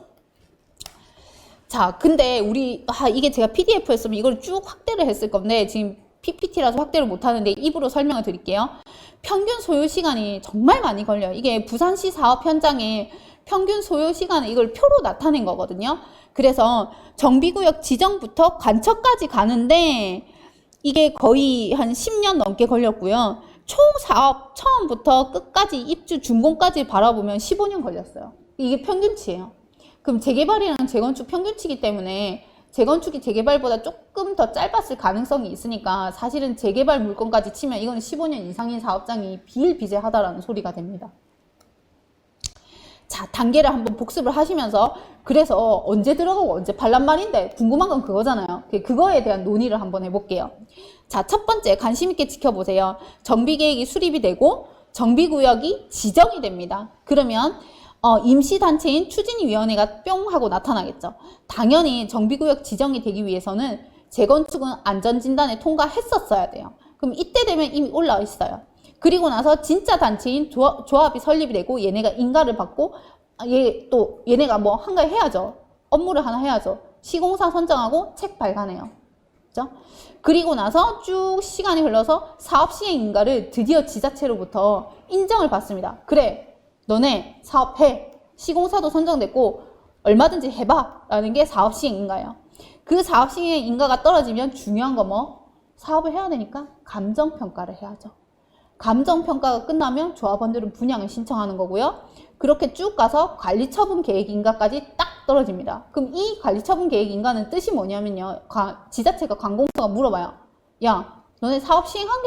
자, 근데 우리 이게 제가 PDF였으면 이걸 쭉 확대를 했을 건데 지금 PPT라서 확대를 못 하는데 입으로 설명을 드릴게요. 평균 소요 시간이 정말 많이 걸려요. 이게 부산시 사업 현장에 평균 소요 시간을 이걸 표로 나타낸 거거든요. 그래서 정비구역 지정부터 관철까지 가는데 이게 거의 한 10년 넘게 걸렸고요. 총 사업 처음부터 끝까지 입주 준공까지 바라보면 15년 걸렸어요. 이게 평균치예요. 그럼 재개발이랑 재건축 평균치이기 때문에 재건축이 재개발보다 조금 더 짧았을 가능성이 있으니까 사실은 재개발 물건까지 치면 이거는 15년 이상인 사업장이 비일비재하다라는 소리가 됩니다. 자, 단계를 한번 복습을 하시면서 그래서 언제 들어가고 언제 팔란 말인데 궁금한 건 그거잖아요. 그거에 대한 논의를 한번 해볼게요. 자, 첫 번째 관심 있게 지켜보세요. 정비계획이 수립이 되고 정비구역이 지정이 됩니다. 그러면 임시단체인 추진위원회가 뿅 하고 나타나겠죠. 당연히 정비구역 지정이 되기 위해서는 재건축은 안전진단에 통과했었어야 돼요. 그럼 이때 되면 이미 올라와 있어요. 그리고 나서 진짜 단체인 조합이 설립이 되고 얘네가 인가를 받고 얘네가 뭐 한가위 해야죠. 업무를 하나 해야죠. 시공사 선정하고 책 발간해요. 그죠? 그리고 나서 쭉 시간이 흘러서 사업시행 인가를 드디어 지자체로부터 인정을 받습니다. 그래, 너네 사업해. 시공사도 선정됐고 얼마든지 해봐 라는 게 사업시행 인가예요. 그 사업시행 인가가 떨어지면 중요한 거 뭐? 사업을 해야 되니까 감정평가를 해야죠. 감정평가가 끝나면 조합원들은 분양을 신청하는 거고요. 그렇게 쭉 가서 관리처분 계획 인가까지 딱 떨어집니다. 그럼 이 관리처분 계획 인가는 뜻이 뭐냐면요. 지자체가 관공서가 물어봐요. 야, 너네 사업 시행한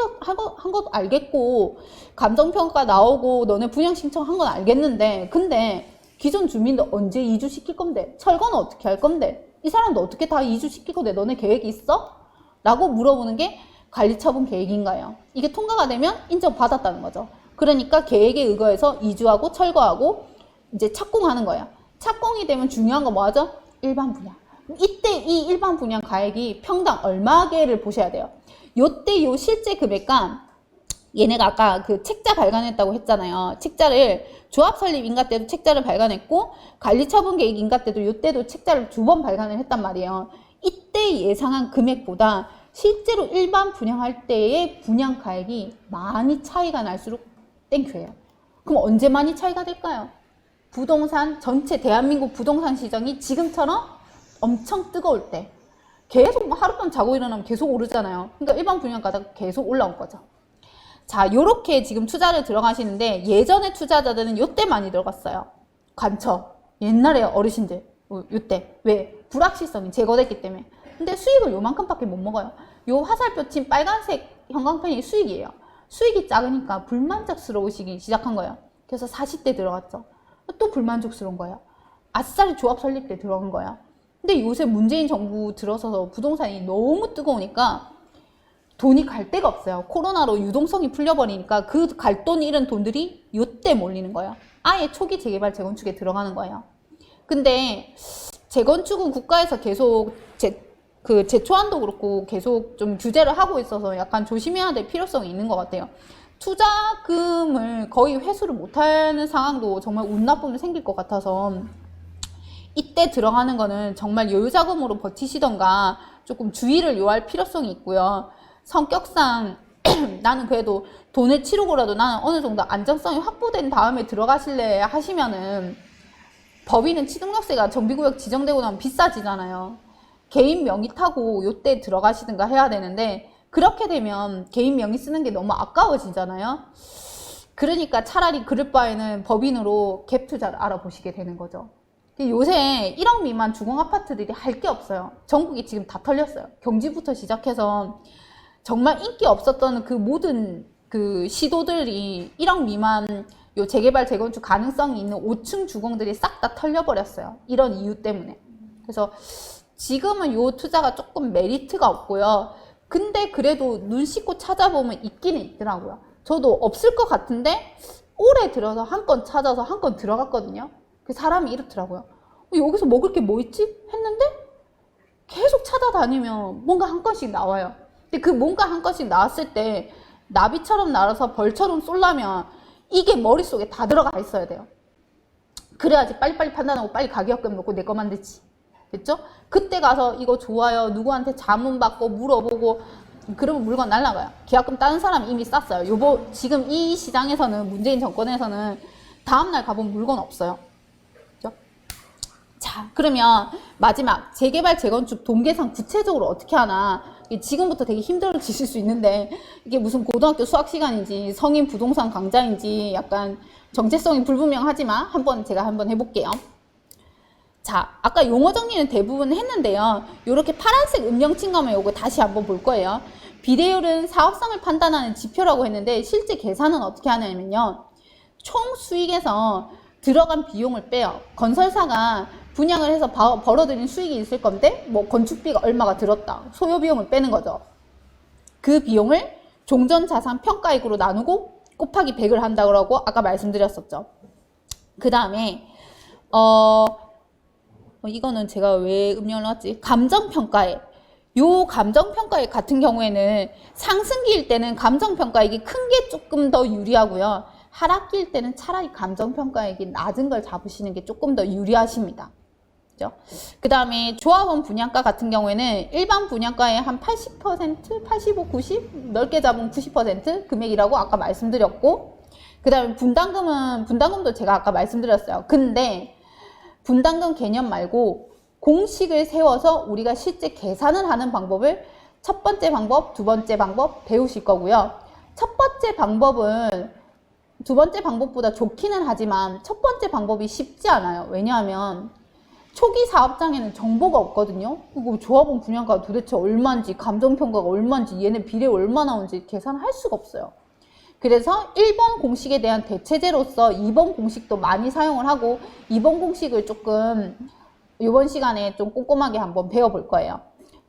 것도 알겠고 감정평가 나오고 너네 분양 신청한 건 알겠는데 근데 기존 주민들 언제 이주시킬 건데? 철거는 어떻게 할 건데? 이 사람도 어떻게 다 이주시킬 건데 너네 계획이 있어? 라고 물어보는 게 관리처분 계획인가요? 이게 통과가 되면 인정받았다는 거죠. 그러니까 계획에 의거해서 이주하고 철거하고 이제 착공하는 거예요. 착공이 되면 중요한 거 뭐하죠? 일반 분양. 이때 이 일반 분양 가액이 평당 얼마개를 보셔야 돼요. 요때 요 실제 금액과 얘네가 아까 그 책자 발간했다고 했잖아요. 책자를 조합 설립 인가 때도 책자를 발간했고 관리처분 계획 인가 때도 요때도 책자를 2번 발간을 했단 말이에요. 이때 예상한 금액보다 실제로 일반 분양할 때의 분양 가액이 많이 차이가 날수록 땡큐예요. 그럼 언제 많이 차이가 될까요? 부동산 전체 대한민국 부동산 시장이 지금처럼 엄청 뜨거울 때 계속 하룻밤 자고 일어나면 계속 오르잖아요. 그러니까 일반 분양가가 계속 올라온 거죠. 자, 요렇게 지금 투자를 들어가시는데 예전에 투자자들은 요때 많이 들어갔어요. 관처. 옛날에 어르신들 요때. 왜? 불확실성이 제거됐기 때문에. 근데 수익을 요만큼밖에 못 먹어요. 요 화살표 친 빨간색 형광펜이 수익이에요. 수익이 작으니까 불만족스러우시기 시작한 거예요. 그래서 40대 들어갔죠. 또 불만족스러운 거예요. 아싸리 조합 설립 때 들어간 거예요. 근데 요새 문재인 정부 들어서서 부동산이 너무 뜨거우니까 돈이 갈 데가 없어요. 코로나로 유동성이 풀려버리니까 그 갈 돈 잃은 돈들이 요때 몰리는 거예요. 아예 초기 재개발 재건축에 들어가는 거예요. 근데 재건축은 국가에서 계속 제초안도 그렇고 계속 좀 규제를 하고 있어서 약간 조심해야 될 필요성이 있는 것 같아요. 투자금을 거의 회수를 못하는 상황도 정말 운 나쁨이 생길 것 같아서 이때 들어가는 거는 정말 여유자금으로 버티시던가 조금 주의를 요할 필요성이 있고요. 성격상 나는 그래도 돈을 치르고라도 나는 어느 정도 안정성이 확보된 다음에 들어가실래 하시면은 법인은 취득록세가 정비구역 지정되고 나면 비싸지잖아요. 개인 명의 타고 요때 들어가시든가 해야 되는데 그렇게 되면 개인 명의 쓰는 게 너무 아까워지잖아요. 그러니까 차라리 그럴 바에는 법인으로 갭 투자를 알아보시게 되는 거죠. 요새 1억 미만 주공아파트들이 할 게 없어요. 전국이 지금 다 털렸어요. 경지부터 시작해서 정말 인기 없었던 그 모든 그 시도들이 1억 미만 요 재개발 재건축 가능성이 있는 5층 주공들이 싹 다 털려버렸어요. 이런 이유 때문에. 그래서 지금은 요 투자가 조금 메리트가 없고요. 근데 그래도 눈 씻고 찾아보면 있기는 있더라고요. 저도 없을 것 같은데 올해 들어서 한 건 찾아서 한 건 들어갔거든요. 그 사람이 이렇더라고요. 여기서 먹을 게 뭐 있지? 했는데 계속 찾아다니면 뭔가 한 건씩 나와요. 근데 그 뭔가 한 건씩 나왔을 때 나비처럼 날아서 벌처럼 쏠려면 이게 머릿속에 다 들어가 있어야 돼요. 그래야지 빨리빨리 판단하고 빨리 가격금 놓고 내 거 만들지. 그쵸? 그때 가서 이거 좋아요, 누구한테 자문 받고 물어보고 그러면 물건 날라가요. 계약금 다른 사람이 이미 쌌어요. 지금 이 시장에서는, 문재인 정권에서는 다음날 가본 물건 없어요. 그죠? 자, 그러면 마지막 재개발 재건축 동계산 구체적으로 어떻게 하나. 지금부터 되게 힘들어지실 수 있는데 이게 무슨 고등학교 수학 시간인지 성인 부동산 강좌인지 약간 정체성이 불분명하지만 제가 한번 해볼게요. 자, 아까 용어 정리는 대부분 했는데요. 이렇게 파란색 음영 친 거면 요거 다시 한번 볼 거예요. 비례율은 사업성을 판단하는 지표라고 했는데 실제 계산은 어떻게 하냐면요. 총 수익에서 들어간 비용을 빼요. 건설사가 분양을 해서 벌어들인 수익이 있을 건데 뭐 건축비가 얼마가 들었다. 소요 비용을 빼는 거죠. 그 비용을 종전자산 평가액으로 나누고 곱하기 100을 한다고 아까 말씀드렸었죠. 그 다음에 이거는 제가 왜 음영을 넣었지? 감정평가액. 요 감정평가액 같은 경우에는 상승기일 때는 감정평가액이 큰 게 조금 더 유리하고요. 하락기일 때는 차라리 감정평가액이 낮은 걸 잡으시는 게 조금 더 유리하십니다. 그죠? 그 다음에 조합원 분양가 같은 경우에는 일반 분양가의 한 80%, 85, 90, 넓게 잡으면 90% 금액이라고 아까 말씀드렸고, 그 다음에 분담금도 제가 아까 말씀드렸어요. 근데 분담금 개념 말고 공식을 세워서 우리가 실제 계산을 하는 방법을 첫 번째 방법, 두 번째 방법 배우실 거고요. 첫 번째 방법은 두 번째 방법보다 좋기는 하지만 첫 번째 방법이 쉽지 않아요. 왜냐하면 초기 사업장에는 정보가 없거든요. 그리고 조합원 분양가가 도대체 얼마인지, 감정평가가 얼마인지, 얘네 비례 얼마 나오는지 계산할 수가 없어요. 그래서 1번 공식에 대한 대체제로서 2번 공식도 많이 사용을 하고 2번 공식을 조금 이번 시간에 좀 꼼꼼하게 한번 배워볼 거예요.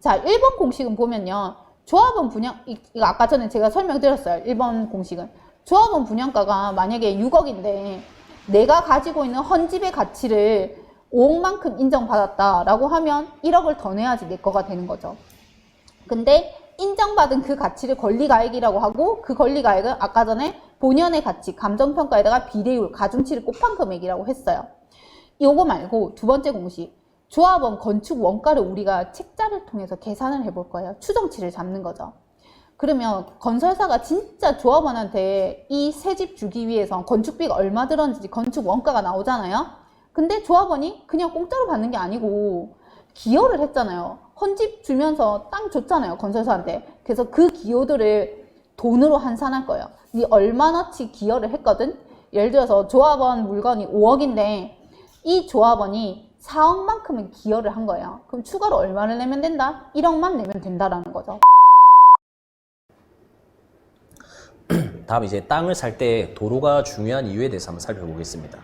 자, 1번 공식은 보면요. 조합원 분양, 이거 아까 전에 제가 설명드렸어요. 1번 공식은. 조합원 분양가가 만약에 6억인데 내가 가지고 있는 헌집의 가치를 5억만큼 인정받았다라고 하면 1억을 더 내야지 내 거가 되는 거죠. 근데 인정받은 그 가치를 권리가액이라고 하고 그 권리가액은 아까 전에 본연의 가치, 감정평가에다가 비례율, 가중치를 곱한 금액이라고 했어요. 요거 말고 두 번째 공식, 조합원 건축 원가를 우리가 책자를 통해서 계산을 해볼 거예요. 추정치를 잡는 거죠. 그러면 건설사가 진짜 조합원한테 이 새 집 주기 위해서 건축비가 얼마 들었는지 건축 원가가 나오잖아요. 근데 조합원이 그냥 공짜로 받는 게 아니고 기여를 했잖아요. 헌집 주면서 땅 줬잖아요, 건설사한테. 그래서 그 기여들을 돈으로 환산할 거예요. 네 얼마나치 기여를 했거든? 예를 들어서 조합원 물건이 5억인데 이 조합원이 4억만큼은 기여를 한 거예요. 그럼 추가로 얼마를 내면 된다? 1억만 내면 된다라는 거죠. 다음 이제 땅을 살 때 도로가 중요한 이유에 대해서 한번 살펴보겠습니다.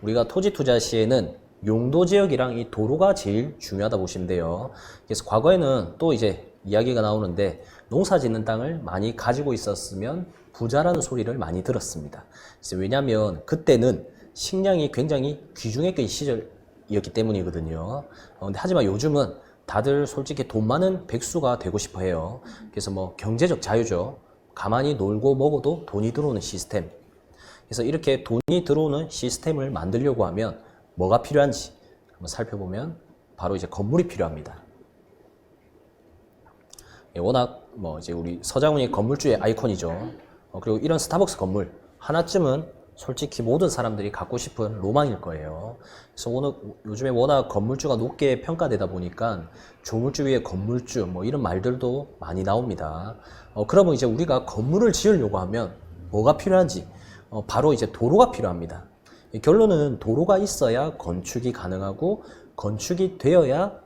우리가 토지 투자 시에는 용도 지역이랑 이 도로가 제일 중요하다 보시면 돼요. 그래서 과거에는 또 이제 이야기가 나오는데 농사 짓는 땅을 많이 가지고 있었으면 부자라는 소리를 많이 들었습니다. 그래서 왜냐하면 그때는 식량이 굉장히 귀중했던 시절이었기 때문이거든요. 근데 하지만 요즘은 다들 솔직히 돈 많은 백수가 되고 싶어 해요. 그래서 뭐 경제적 자유죠. 가만히 놀고 먹어도 돈이 들어오는 시스템. 그래서 이렇게 돈이 들어오는 시스템을 만들려고 하면 뭐가 필요한지 한번 살펴보면 바로 이제 건물이 필요합니다. 워낙 뭐 이제 우리 서장훈이 건물주의 아이콘이죠. 그리고 이런 스타벅스 건물 하나쯤은 솔직히 모든 사람들이 갖고 싶은 로망일 거예요. 그래서 오늘 요즘에 워낙 건물주가 높게 평가되다 보니까 조물주 위에 건물주 뭐 이런 말들도 많이 나옵니다. 그러면 이제 우리가 건물을 지으려고 하면 뭐가 필요한지 바로 이제 도로가 필요합니다. 결론은 도로가 있어야 건축이 가능하고 건축이 되어야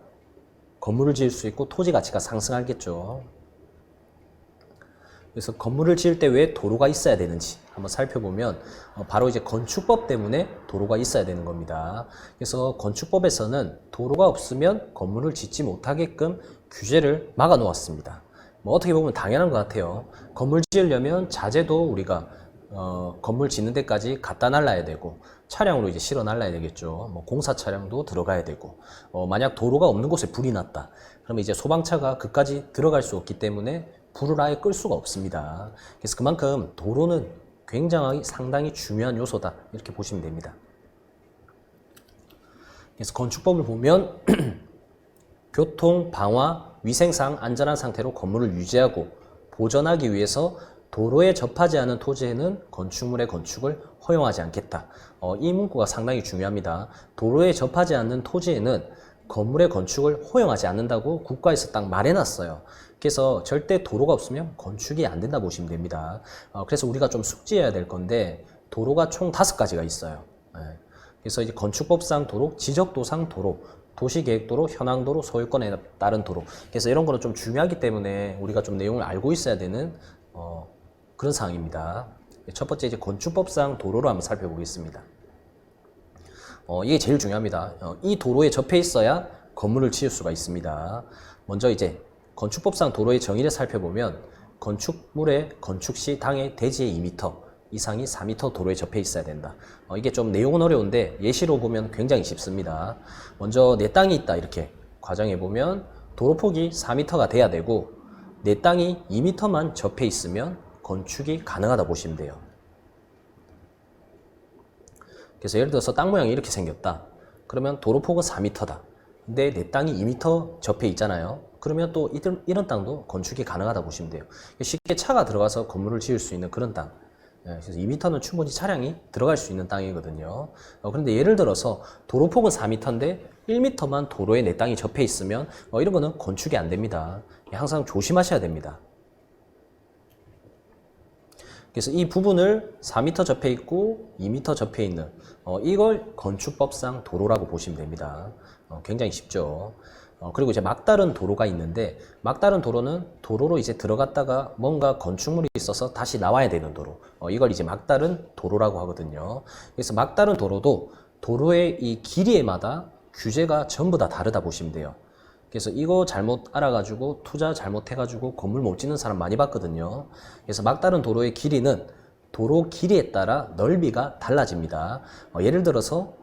건물을 지을 수 있고 토지 가치가 상승하겠죠. 그래서 건물을 지을 때 왜 도로가 있어야 되는지 한번 살펴보면 바로 이제 건축법 때문에 도로가 있어야 되는 겁니다. 그래서 건축법에서는 도로가 없으면 건물을 짓지 못하게끔 규제를 막아 놓았습니다. 뭐 어떻게 보면 당연한 것 같아요. 건물 지으려면 자재도 우리가 건물 짓는 데까지 갖다 날라야 되고 차량으로 이제 실어 날라야 되겠죠. 뭐 공사 차량도 들어가야 되고 만약 도로가 없는 곳에 불이 났다. 그러면 이제 소방차가 그까지 들어갈 수 없기 때문에 불을 아예 끌 수가 없습니다. 그래서 그만큼 도로는 굉장히 상당히 중요한 요소다 이렇게 보시면 됩니다. 그래서 건축법을 보면 교통, 방화, 위생상 안전한 상태로 건물을 유지하고 보존하기 위해서 도로에 접하지 않은 토지에는 건축물의 건축을 허용하지 않겠다. 이 문구가 상당히 중요합니다. 도로에 접하지 않는 토지에는 건물의 건축을 허용하지 않는다고 국가에서 딱 말해놨어요. 그래서 절대 도로가 없으면 건축이 안 된다 보시면 됩니다. 그래서 우리가 좀 숙지해야 될 건데 도로가 총 5가지가 있어요. 그래서 이제 건축법상 도로, 지적도상 도로, 도시계획도로, 현황도로, 소유권에 따른 도로. 그래서 이런 거는 좀 중요하기 때문에 우리가 좀 내용을 알고 있어야 되는 그런 사항입니다. 첫 번째 이제 건축법상 도로를 한번 살펴보겠습니다. 이게 제일 중요합니다. 이 도로에 접해 있어야 건물을 지을 수가 있습니다. 먼저 이제 건축법상 도로의 정의를 살펴보면 건축물의 건축 시 당해 대지의 2m 이상이 4m 도로에 접해 있어야 된다. 이게 좀 내용은 어려운데 예시로 보면 굉장히 쉽습니다. 먼저 내 땅이 있다 이렇게 과정해 보면 도로폭이 4m가 돼야 되고 내 땅이 2m만 접해 있으면 건축이 가능하다 보시면 돼요. 그래서 예를 들어서 땅 모양이 이렇게 생겼다. 그러면 도로폭은 4m다. 근데 내 땅이 2m 접해 있잖아요. 그러면 또 이런 땅도 건축이 가능하다 보시면 돼요. 쉽게 차가 들어가서 건물을 지을 수 있는 그런 땅. 그래서 2m는 충분히 차량이 들어갈 수 있는 땅이거든요. 그런데 예를 들어서 도로폭은 4m인데 1m만 도로에 내 땅이 접해 있으면 이런 거는 건축이 안 됩니다. 항상 조심하셔야 됩니다. 그래서 이 부분을 4m 접해 있고 2m 접해 있는 이걸 건축법상 도로라고 보시면 됩니다. 굉장히 쉽죠. 그리고 이제 막다른 도로가 있는데 막다른 도로는 도로로 이제 들어갔다가 뭔가 건축물이 있어서 다시 나와야 되는 도로. 이걸 이제 막다른 도로라고 하거든요. 그래서 막다른 도로도 도로의 이 길이에마다 규제가 전부 다 다르다 보시면 돼요. 그래서 이거 잘못 알아가지고 투자 잘못해가지고 건물 못 짓는 사람 많이 봤거든요. 그래서 막다른 도로의 길이는 도로 길이에 따라 넓이가 달라집니다. 예를 들어서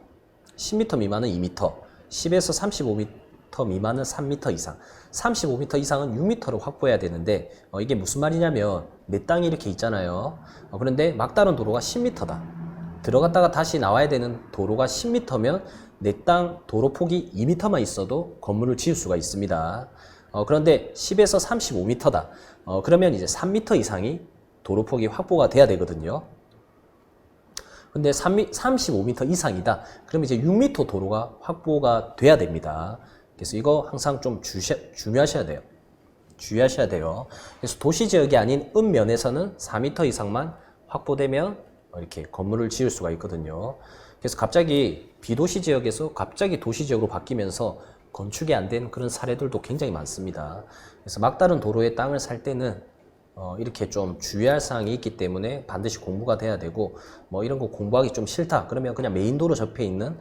10m 미만은 2m, 10에서 35m 미만은 3m 이상, 35m 이상은 6m로 확보해야 되는데 이게 무슨 말이냐면 내 땅이 이렇게 있잖아요. 그런데 막다른 도로가 10m다. 들어갔다가 다시 나와야 되는 도로가 10m면 내 땅 도로 폭이 2m만 있어도 건물을 지을 수가 있습니다. 그런데 10에서 35m다. 그러면 이제 3m 이상이 도로 폭이 확보가 돼야 되거든요. 근데 35m 이상이다. 그러면 이제 6m 도로가 확보가 돼야 됩니다. 그래서 이거 항상 좀 주의하셔야 돼요. 그래서 도시지역이 아닌 읍면에서는 4m 이상만 확보되면 이렇게 건물을 지을 수가 있거든요. 그래서 갑자기 비도시 지역에서 갑자기 도시 지역으로 바뀌면서 건축이 안 된 그런 사례들도 굉장히 많습니다. 그래서 막다른 도로에 땅을 살 때는 이렇게 좀 주의할 사항이 있기 때문에 반드시 공부가 돼야 되고 이런 거 공부하기 좀 싫다 그러면 그냥 메인도로 접해 있는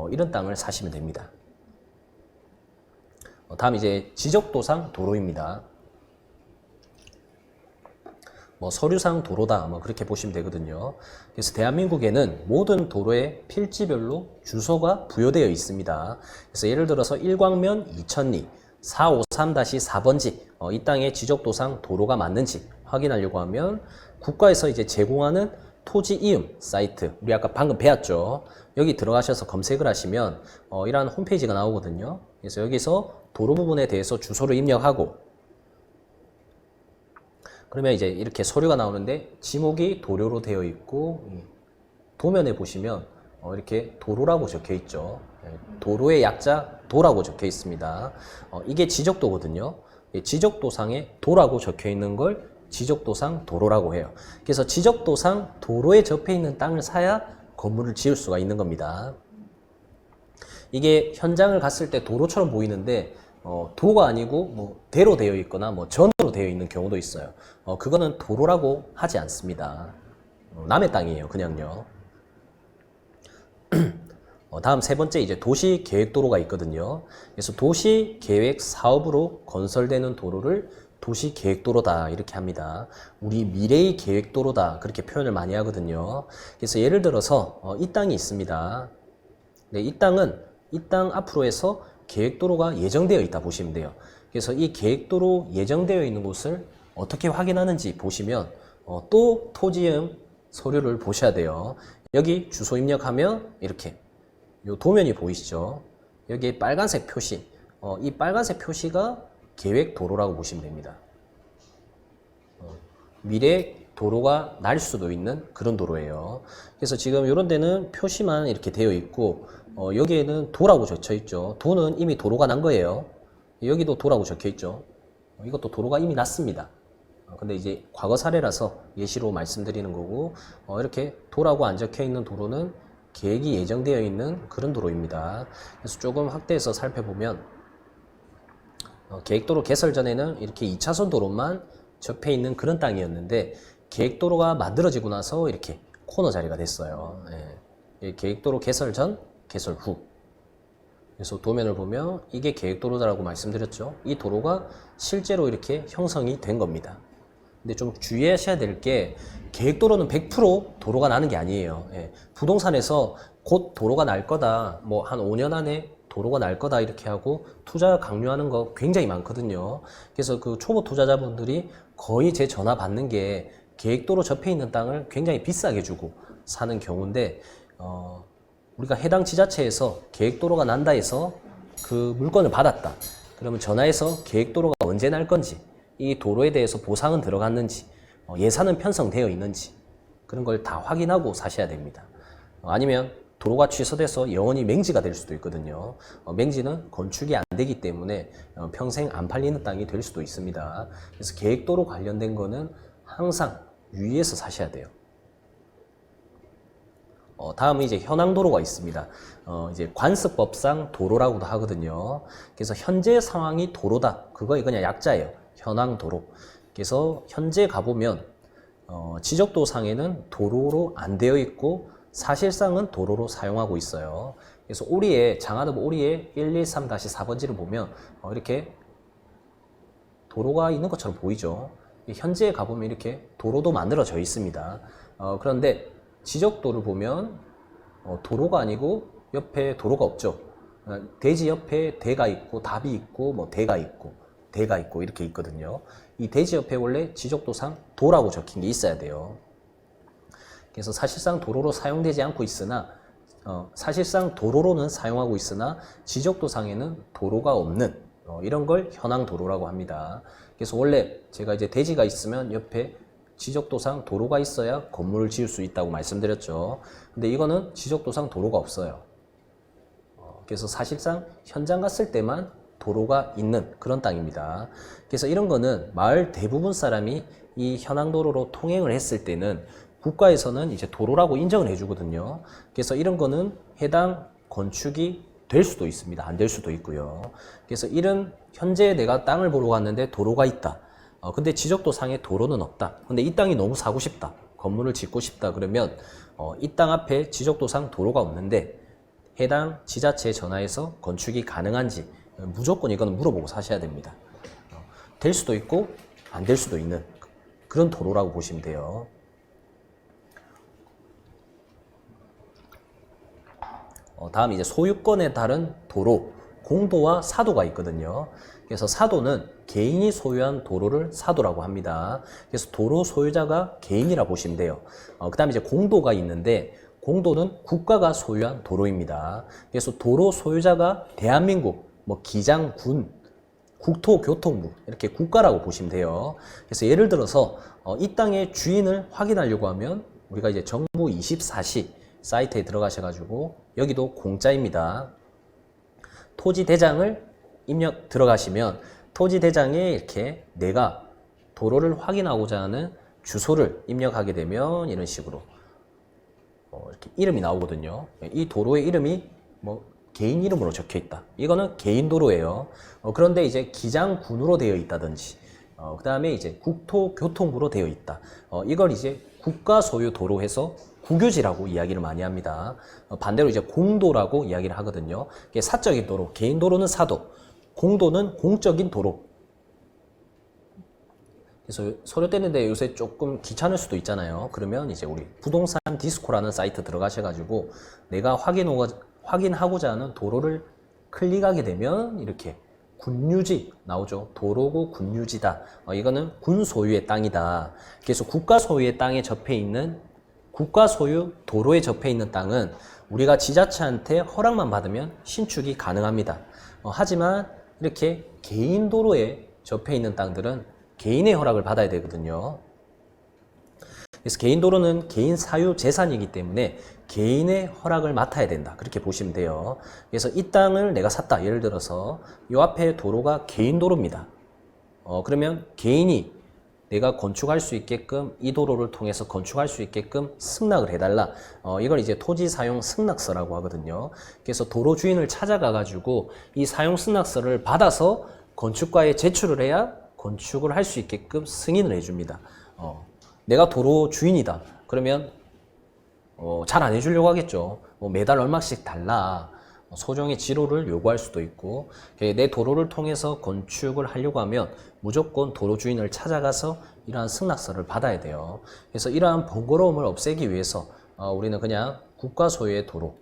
이런 땅을 사시면 됩니다. 다음 이제 지적도상 도로입니다. 서류상 도로다 그렇게 보시면 되거든요. 그래서 대한민국에는 모든 도로에 필지별로 주소가 부여되어 있습니다. 그래서 예를 들어서 일광면 2000리 453-4번지 이 땅의 지적도상 도로가 맞는지 확인하려고 하면 국가에서 이제 제공하는 토지 이음 사이트 우리 아까 방금 배웠죠. 여기 들어가셔서 검색을 하시면 이러한 홈페이지가 나오거든요. 그래서 여기서 도로 부분에 대해서 주소를 입력하고 그러면 이제 이렇게 서류가 나오는데 지목이 도로로 되어 있고 도면에 보시면 이렇게 도로라고 적혀 있죠. 도로의 약자 도라고 적혀 있습니다. 이게 지적도거든요. 지적도상에 도라고 적혀 있는 걸 지적도상 도로라고 해요. 그래서 지적도상 도로에 접해 있는 땅을 사야 건물을 지을 수가 있는 겁니다. 이게 현장을 갔을 때 도로처럼 보이는데 도가 아니고 대로 되어 있거나 전으로 되어 있는 경우도 있어요. 그거는 도로라고 하지 않습니다. 남의 땅이에요, 그냥요. 다음 세 번째 이제 도시계획도로가 있거든요. 그래서 도시계획 사업으로 건설되는 도로를 도시계획도로다 이렇게 합니다. 우리 미래의 계획도로다 그렇게 표현을 많이 하거든요. 그래서 예를 들어서 이 땅이 있습니다. 네, 이 땅 앞으로 해서 계획도로가 예정되어 있다 보시면 돼요. 그래서 이 계획도로 예정되어 있는 곳을 어떻게 확인하는지 보시면 또 토지음 서류를 보셔야 돼요. 여기 주소 입력하면 이렇게 요 도면이 보이시죠? 여기에 빨간색 표시, 이 빨간색 표시가 계획 도로라고 보시면 됩니다. 미래 도로가 날 수도 있는 그런 도로예요. 그래서 지금 이런 데는 표시만 이렇게 되어 있고, 여기에는 도라고 적혀 있죠. 도는 이미 도로가 난 거예요. 여기도 도라고 적혀 있죠. 이것도 도로가 이미 났습니다. 근데 이제 과거 사례라서 예시로 말씀드리는 거고, 이렇게 도라고 안 적혀 있는 도로는 계획이 예정되어 있는 그런 도로입니다. 그래서 조금 확대해서 살펴보면, 계획도로 개설 전에는 이렇게 2차선 도로만 접해 있는 그런 땅이었는데, 계획도로가 만들어지고 나서 이렇게 코너 자리가 됐어요. 예. 계획도로 개설 전, 개설 후. 그래서 도면을 보면 이게 계획도로라고 말씀드렸죠. 이 도로가 실제로 이렇게 형성이 된 겁니다. 근데 좀 주의하셔야 될 게, 계획도로는 100% 도로가 나는 게 아니에요. 예. 부동산에서 곧 도로가 날 거다, 뭐 한 5년 안에 도로가 날 거다 이렇게 하고 투자 강요하는 거 굉장히 많거든요. 그래서 그 초보 투자자분들이 거의 제 전화 받는 게 계획도로 접해 있는 땅을 굉장히 비싸게 주고 사는 경우인데, 우리가 해당 지자체에서 계획도로가 난다 해서 그 물건을 받았다. 그러면 전화해서 계획도로가 언제 날 건지, 이 도로에 대해서 보상은 들어갔는지, 예산은 편성되어 있는지, 그런 걸 다 확인하고 사셔야 됩니다. 아니면 도로가 취소돼서 영원히 맹지가 될 수도 있거든요. 맹지는 건축이 안 되기 때문에 평생 안 팔리는 땅이 될 수도 있습니다. 그래서 계획도로 관련된 거는 항상 유의해서 사셔야 돼요. 다음은 이제 현황도로가 있습니다. 이제 관습법상 도로라고도 하거든요. 그래서 현재 상황이 도로다. 그거의 그냥 약자예요. 현황도로. 그래서 현재 가보면 지적도상에는 도로로 안 되어 있고 사실상은 도로로 사용하고 있어요. 그래서 오리에, 장하동 오리에 113-4번지를 보면 이렇게 도로가 있는 것처럼 보이죠. 현재에 가보면 이렇게 도로도 만들어져 있습니다. 그런데 지적도를 보면 도로가 아니고 옆에 도로가 없죠. 대지 옆에 대가 있고 답이 있고 뭐 대가 있고 대가 있고 이렇게 있거든요. 이 대지 옆에 원래 지적도상 도라고 적힌 게 있어야 돼요. 그래서 사실상 도로로 사용되지 않고 있으나 사실상 도로로는 사용하고 있으나 지적도상에는 도로가 없는 이런 걸 현황도로라고 합니다. 그래서 원래 제가 이제 대지가 있으면 옆에 지적도상 도로가 있어야 건물을 지을 수 있다고 말씀드렸죠. 근데 이거는 지적도상 도로가 없어요. 그래서 사실상 현장 갔을 때만 도로가 있는 그런 땅입니다. 그래서 이런 거는 마을 대부분 사람이 이 현황도로로 통행을 했을 때는 국가에서는 이제 도로라고 인정을 해주거든요. 그래서 이런 거는 해당 건축이 될 수도 있습니다. 안 될 수도 있고요. 그래서 이런 현재 내가 땅을 보러 갔는데 도로가 있다. 근데 지적도상에 도로는 없다. 근데 이 땅이 너무 사고 싶다. 건물을 짓고 싶다. 그러면 이 땅 앞에 지적도상 도로가 없는데 해당 지자체에 전화해서 건축이 가능한지 무조건 이거는 물어보고 사셔야 됩니다. 될 수도 있고 안 될 수도 있는 그런 도로라고 보시면 돼요. 다음 이제 소유권에 따른 도로, 공도와 사도가 있거든요. 그래서 사도는 개인이 소유한 도로를 사도라고 합니다. 그래서 도로 소유자가 개인이라 보시면 돼요. 그 다음에 이제 공도가 있는데 공도는 국가가 소유한 도로입니다. 그래서 도로 소유자가 대한민국, 뭐 기장, 군, 국토교통부 이렇게 국가라고 보시면 돼요. 그래서 예를 들어서 이 땅의 주인을 확인하려고 하면 우리가 이제 정부 24시 사이트에 들어가셔가지고 여기도 공짜입니다. 토지 대장을 입력 들어가시면 토지 대장에 이렇게 내가 도로를 확인하고자 하는 주소를 입력하게 되면 이런 식으로 이렇게 이름이 나오거든요. 이 도로의 이름이 뭐 개인 이름으로 적혀 있다. 이거는 개인 도로예요. 그런데 이제 기장군으로 되어 있다든지 그 다음에 이제 국토교통부로 되어 있다. 이걸 이제 국가 소유 도로 해서 국유지라고 이야기를 많이 합니다. 반대로 이제 공도라고 이야기를 하거든요. 이게 사적인 도로, 개인 도로는 사도, 공도는 공적인 도로. 그래서 서류 떼는데 요새 조금 귀찮을 수도 있잖아요. 그러면 이제 우리 부동산 디스코라는 사이트 들어가셔가지고 내가 확인하고자 하는 도로를 클릭하게 되면 이렇게 군유지 나오죠. 도로고 군유지다. 이거는 군 소유의 땅이다. 그래서 국가 소유의 땅에 접해 있는 국가 소유 도로에 접해 있는 땅은 우리가 지자체한테 허락만 받으면 신축이 가능합니다. 하지만 이렇게 개인 도로에 접해 있는 땅들은 개인의 허락을 받아야 되거든요. 그래서 개인 도로는 개인 사유 재산이기 때문에 개인의 허락을 맡아야 된다. 그렇게 보시면 돼요. 그래서 이 땅을 내가 샀다. 예를 들어서 이 앞에 도로가 개인 도로입니다. 그러면 개인이 내가 건축할 수 있게끔 이 도로를 통해서 건축할 수 있게끔 승낙을 해달라. 이걸 이제 토지 사용 승낙서라고 하거든요. 그래서 도로 주인을 찾아가 가지고 이 사용 승낙서를 받아서 건축과에 제출을 해야 건축을 할 수 있게끔 승인을 해줍니다. 내가 도로 주인이다. 그러면 잘 안 해주려고 하겠죠. 매달 얼마씩 달라. 소정의 지로를 요구할 수도 있고, 내 도로를 통해서 건축을 하려고 하면 무조건 도로 주인을 찾아가서 이러한 승낙서를 받아야 돼요. 그래서 이러한 번거로움을 없애기 위해서 우리는 그냥 국가 소유의 도로,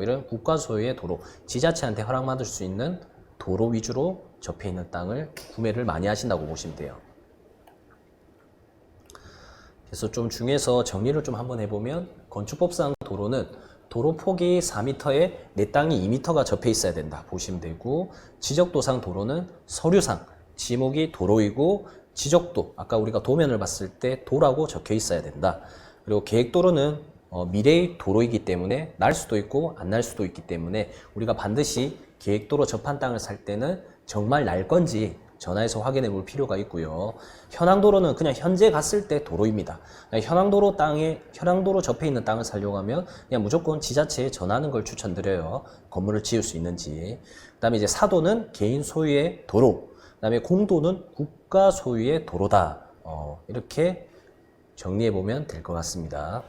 이런 국가 소유의 도로, 지자체한테 허락받을 수 있는 도로 위주로 접해 있는 땅을 구매를 많이 하신다고 보시면 돼요. 그래서 좀 중에서 정리를 좀 한번 해보면, 건축법상 도로는 도로 폭이 4m에 내 땅이 2m가 접해 있어야 된다 보시면 되고, 지적도상 도로는 서류상 지목이 도로이고 지적도, 아까 우리가 도면을 봤을 때 도라고 적혀 있어야 된다. 그리고 계획도로는 미래의 도로이기 때문에 날 수도 있고 안 날 수도 있기 때문에 우리가 반드시 계획도로 접한 땅을 살 때는 정말 날 건지 전화해서 확인해 볼 필요가 있고요. 현황도로는 그냥 현재 갔을 때 도로입니다. 현황도로 접해 있는 땅을 살려고 하면 그냥 무조건 지자체에 전하는 걸 추천드려요. 건물을 지을 수 있는지. 그 다음에 이제 사도는 개인 소유의 도로, 그 다음에 공도는 국가 소유의 도로다. 이렇게 정리해 보면 될 것 같습니다.